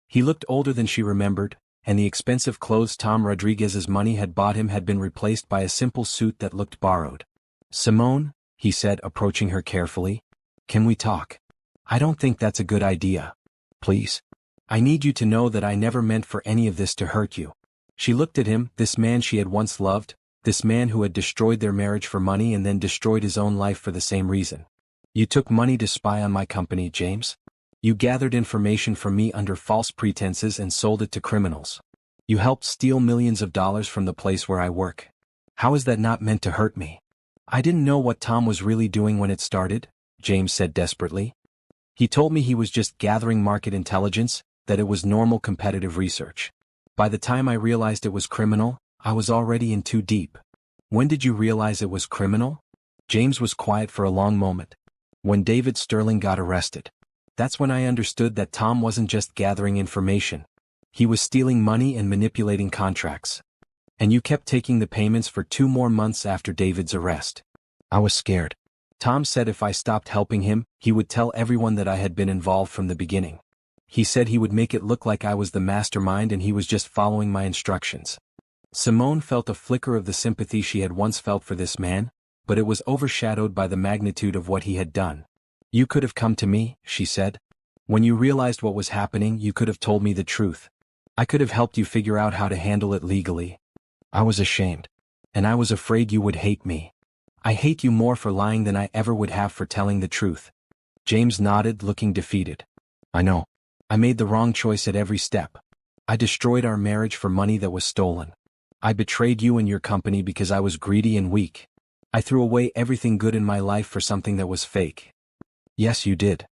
He looked older than she remembered, and the expensive clothes Tom Rodriguez's money had bought him had been replaced by a simple suit that looked borrowed. Simone, he said, approaching her carefully, can we talk? I don't think that's a good idea. Please. I need you to know that I never meant for any of this to hurt you. She looked at him, this man she had once loved, this man who had destroyed their marriage for money and then destroyed his own life for the same reason. You took money to spy on my company, James. You gathered information from me under false pretenses and sold it to criminals. You helped steal millions of dollars from the place where I work. How is that not meant to hurt me? I didn't know what Tom was really doing when it started, James said desperately. He told me he was just gathering market intelligence, that it was normal competitive research. By the time I realized it was criminal, I was already in too deep. When did you realize it was criminal? James was quiet for a long moment. When David Sterling got arrested. That's when I understood that Tom wasn't just gathering information. He was stealing money and manipulating contracts. And you kept taking the payments for 2 more months after David's arrest. I was scared. Tom said if I stopped helping him, he would tell everyone that I had been involved from the beginning. He said he would make it look like I was the mastermind and he was just following my instructions. Simone felt a flicker of the sympathy she had once felt for this man, but it was overshadowed by the magnitude of what he had done. You could have come to me, she said. When you realized what was happening, you could have told me the truth. I could have helped you figure out how to handle it legally. I was ashamed. And I was afraid you would hate me. I hate you more for lying than I ever would have for telling the truth. James nodded, looking defeated. I know. I made the wrong choice at every step. I destroyed our marriage for money that was stolen. I betrayed you and your company because I was greedy and weak. I threw away everything good in my life for something that was fake. Yes, you did.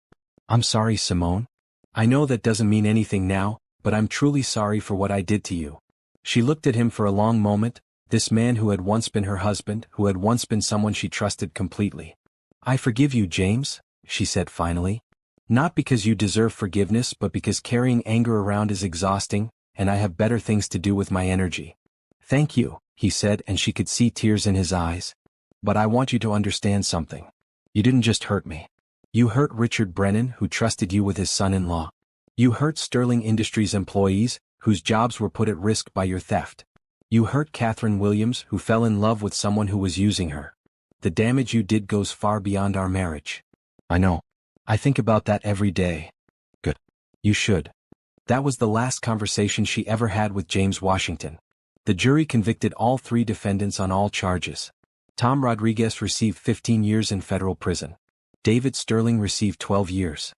I'm sorry, Simone. I know that doesn't mean anything now, but I'm truly sorry for what I did to you. She looked at him for a long moment, this man who had once been her husband, who had once been someone she trusted completely. I forgive you, James, she said finally. Not because you deserve forgiveness, but because carrying anger around is exhausting, and I have better things to do with my energy. Thank you, he said, and she could see tears in his eyes. But I want you to understand something. You didn't just hurt me. You hurt Richard Brennan, who trusted you with his son-in-law. You hurt Sterling Industries employees, whose jobs were put at risk by your theft. You hurt Catherine Williams, who fell in love with someone who was using her. The damage you did goes far beyond our marriage. I know. I think about that every day. Good. You should. That was the last conversation she ever had with James Washington. The jury convicted all 3 defendants on all charges. Tom Rodriguez received 15 years in federal prison. David Sterling received 12 years.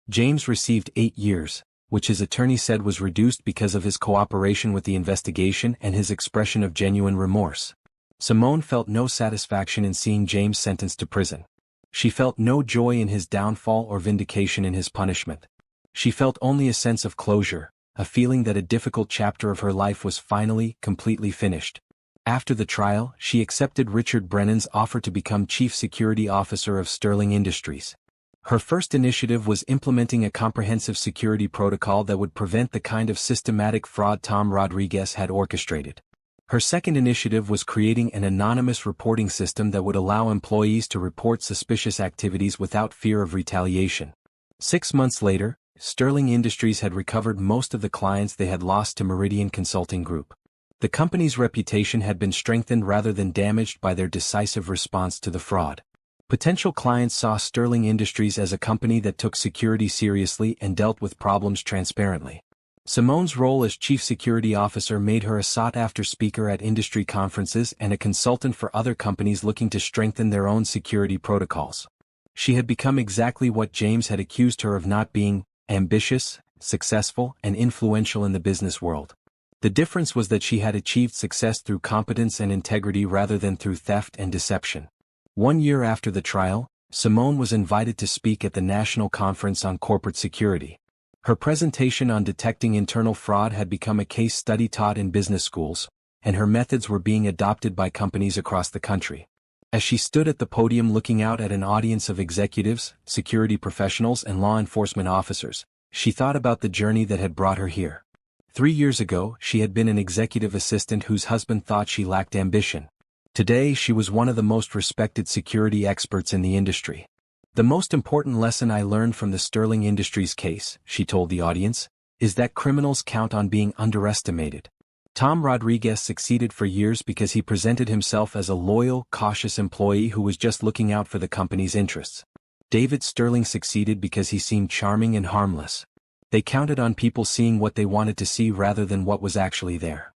James received 8 years. which his attorney said was reduced because of his cooperation with the investigation and his expression of genuine remorse. Simone felt no satisfaction in seeing James sentenced to prison. She felt no joy in his downfall or vindication in his punishment. She felt only a sense of closure, a feeling that a difficult chapter of her life was finally, completely finished. After the trial, she accepted Richard Brennan's offer to become Chief Security Officer of Sterling Industries. Her first initiative was implementing a comprehensive security protocol that would prevent the kind of systematic fraud Tom Rodriguez had orchestrated. Her second initiative was creating an anonymous reporting system that would allow employees to report suspicious activities without fear of retaliation. 6 months later, Sterling Industries had recovered most of the clients they had lost to Meridian Consulting Group. The company's reputation had been strengthened rather than damaged by their decisive response to the fraud. Potential clients saw Sterling Industries as a company that took security seriously and dealt with problems transparently. Simone's role as Chief Security Officer made her a sought-after speaker at industry conferences and a consultant for other companies looking to strengthen their own security protocols. She had become exactly what James had accused her of not being: ambitious, successful, and influential in the business world. The difference was that she had achieved success through competence and integrity rather than through theft and deception. 1 year after the trial, Simone was invited to speak at the National Conference on Corporate Security. Her presentation on detecting internal fraud had become a case study taught in business schools, and her methods were being adopted by companies across the country. As she stood at the podium looking out at an audience of executives, security professionals, and law enforcement officers, she thought about the journey that had brought her here. 3 years ago, she had been an executive assistant whose husband thought she lacked ambition. Today, she was one of the most respected security experts in the industry. "The most important lesson I learned from the Sterling Industries case," she told the audience, "is that criminals count on being underestimated." Tom Rodriguez succeeded for years because he presented himself as a loyal, cautious employee who was just looking out for the company's interests. David Sterling succeeded because he seemed charming and harmless. They counted on people seeing what they wanted to see rather than what was actually there.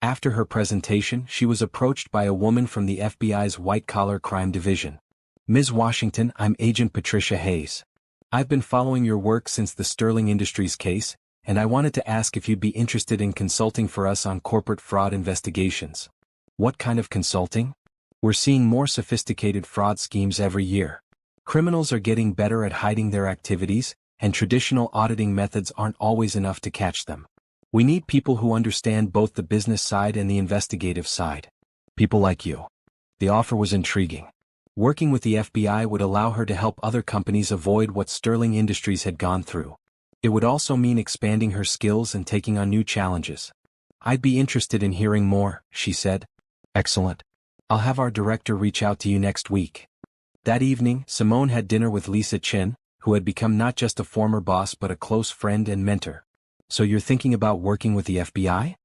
After her presentation, she was approached by a woman from the FBI's white-collar crime division. "Ms. Washington, I'm Agent Patricia Hayes. I've been following your work since the Sterling Industries case, and I wanted to ask if you'd be interested in consulting for us on corporate fraud investigations." "What kind of consulting?" "We're seeing more sophisticated fraud schemes every year. Criminals are getting better at hiding their activities, and traditional auditing methods aren't always enough to catch them. We need people who understand both the business side and the investigative side. People like you." The offer was intriguing. Working with the FBI would allow her to help other companies avoid what Sterling Industries had gone through. It would also mean expanding her skills and taking on new challenges. "I'd be interested in hearing more," she said. "Excellent. I'll have our director reach out to you next week." That evening, Simone had dinner with Lisa Chin, who had become not just a former boss but a close friend and mentor. "So you're thinking about working with the FBI?"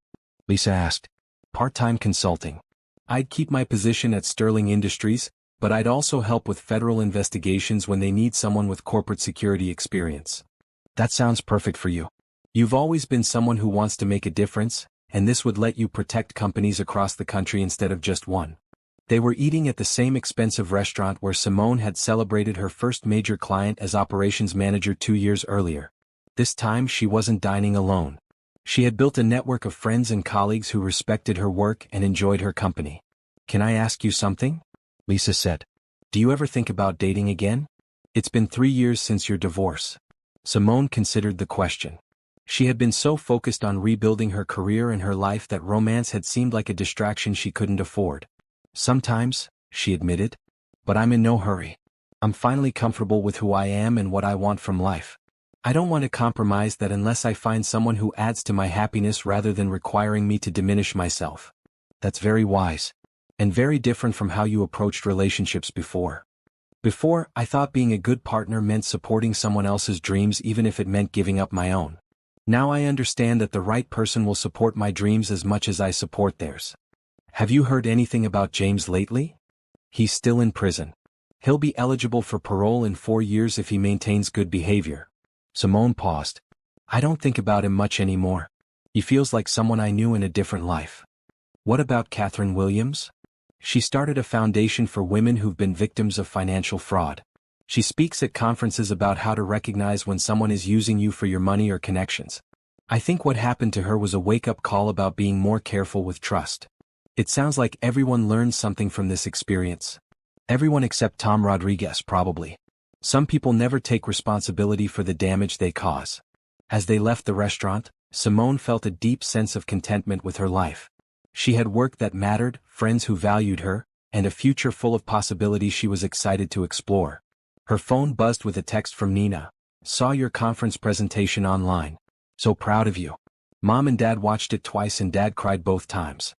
Lisa asked. "Part-time consulting. I'd keep my position at Sterling Industries, but I'd also help with federal investigations when they need someone with corporate security experience." "That sounds perfect for you. You've always been someone who wants to make a difference, and this would let you protect companies across the country instead of just one." They were eating at the same expensive restaurant where Simone had celebrated her first major client as operations manager 2 years earlier. This time she wasn't dining alone. She had built a network of friends and colleagues who respected her work and enjoyed her company. "Can I ask you something?" Lisa said. "Do you ever think about dating again? It's been 3 years since your divorce." Simone considered the question. She had been so focused on rebuilding her career and her life that romance had seemed like a distraction she couldn't afford. "Sometimes," she admitted. "But I'm in no hurry. I'm finally comfortable with who I am and what I want from life. I don't want to compromise that unless I find someone who adds to my happiness rather than requiring me to diminish myself." "That's very wise. And very different from how you approached relationships before." "Before, I thought being a good partner meant supporting someone else's dreams even if it meant giving up my own. Now I understand that the right person will support my dreams as much as I support theirs." "Have you heard anything about James lately?" "He's still in prison. He'll be eligible for parole in 4 years if he maintains good behavior." Simone paused. "I don't think about him much anymore. He feels like someone I knew in a different life." "What about Catherine Williams?" "She started a foundation for women who've been victims of financial fraud. She speaks at conferences about how to recognize when someone is using you for your money or connections. I think what happened to her was a wake-up call about being more careful with trust. It sounds like everyone learned something from this experience. Everyone except Tom Rodriguez, probably. Some people never take responsibility for the damage they cause. As they left the restaurant, Simone felt a deep sense of contentment with her life. She had work that mattered, friends who valued her, and a future full of possibilities she was excited to explore. Her phone buzzed with a text from Nina. "Saw your conference presentation online. So proud of you." Mom and Dad watched it twice and Dad cried both times.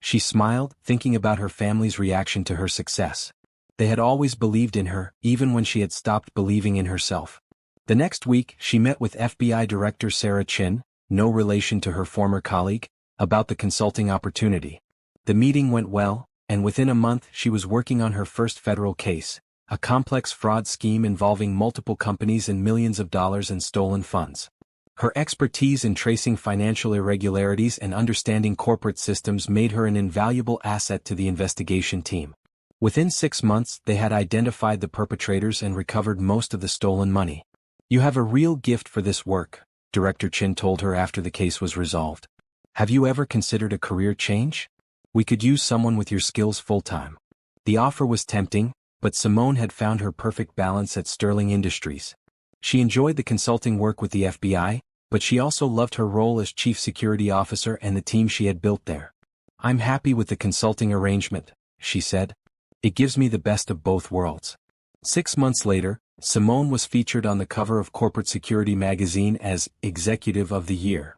She smiled, thinking about her family's reaction to her success. They had always believed in her, even when she had stopped believing in herself. The next week, she met with FBI Director Sarah Chin, no relation to her former colleague, about the consulting opportunity. The meeting went well, and within a month she was working on her first federal case, a complex fraud scheme involving multiple companies and millions of dollars in stolen funds. Her expertise in tracing financial irregularities and understanding corporate systems made her an invaluable asset to the investigation team. Within 6 months, they had identified the perpetrators and recovered most of the stolen money. "You have a real gift for this work," Director Chin told her after the case was resolved. "Have you ever considered a career change? We could use someone with your skills full-time." The offer was tempting, but Simone had found her perfect balance at Sterling Industries. She enjoyed the consulting work with the FBI, but she also loved her role as chief security officer and the team she had built there. "I'm happy with the consulting arrangement," she said. "It gives me the best of both worlds." 6 months later, Simone was featured on the cover of Corporate Security magazine as Executive of the Year.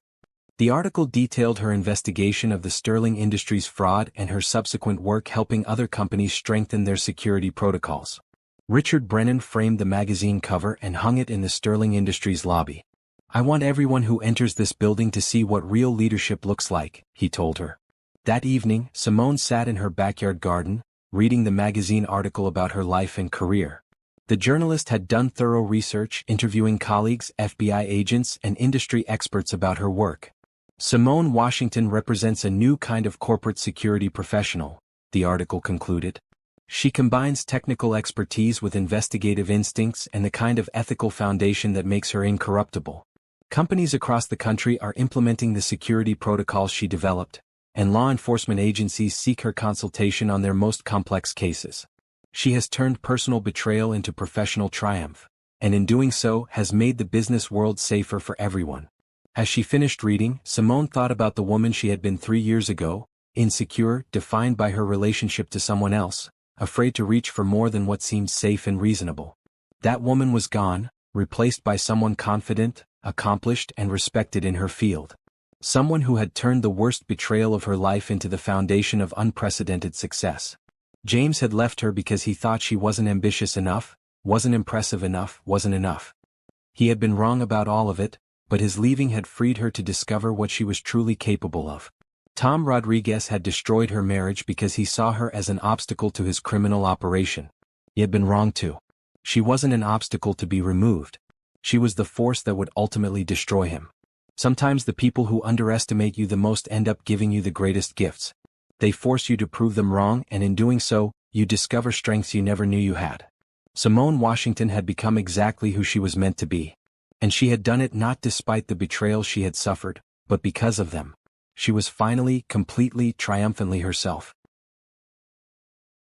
The article detailed her investigation of the Sterling Industries fraud and her subsequent work helping other companies strengthen their security protocols. Richard Brennan framed the magazine cover and hung it in the Sterling Industries lobby. "I want everyone who enters this building to see what real leadership looks like," he told her. That evening, Simone sat in her backyard garden, reading the magazine article about her life and career. The journalist had done thorough research, interviewing colleagues, FBI agents, and industry experts about her work. "Simone Washington represents a new kind of corporate security professional," the article concluded. "She combines technical expertise with investigative instincts and the kind of ethical foundation that makes her incorruptible. Companies across the country are implementing the security protocols she developed, and law enforcement agencies seek her consultation on their most complex cases. She has turned personal betrayal into professional triumph, and in doing so has made the business world safer for everyone." As she finished reading, Simone thought about the woman she had been 3 years ago, insecure, defined by her relationship to someone else, afraid to reach for more than what seemed safe and reasonable. That woman was gone, replaced by someone confident, accomplished, and respected in her field. Someone who had turned the worst betrayal of her life into the foundation of unprecedented success. James had left her because he thought she wasn't ambitious enough, wasn't impressive enough, wasn't enough. He had been wrong about all of it, but his leaving had freed her to discover what she was truly capable of. Tom Rodriguez had destroyed her marriage because he saw her as an obstacle to his criminal operation. He had been wrong too. She wasn't an obstacle to be removed. She was the force that would ultimately destroy him. Sometimes the people who underestimate you the most end up giving you the greatest gifts. They force you to prove them wrong, and in doing so, you discover strengths you never knew you had. Simone Washington had become exactly who she was meant to be. And she had done it not despite the betrayal she had suffered, but because of them. She was finally, completely, triumphantly herself.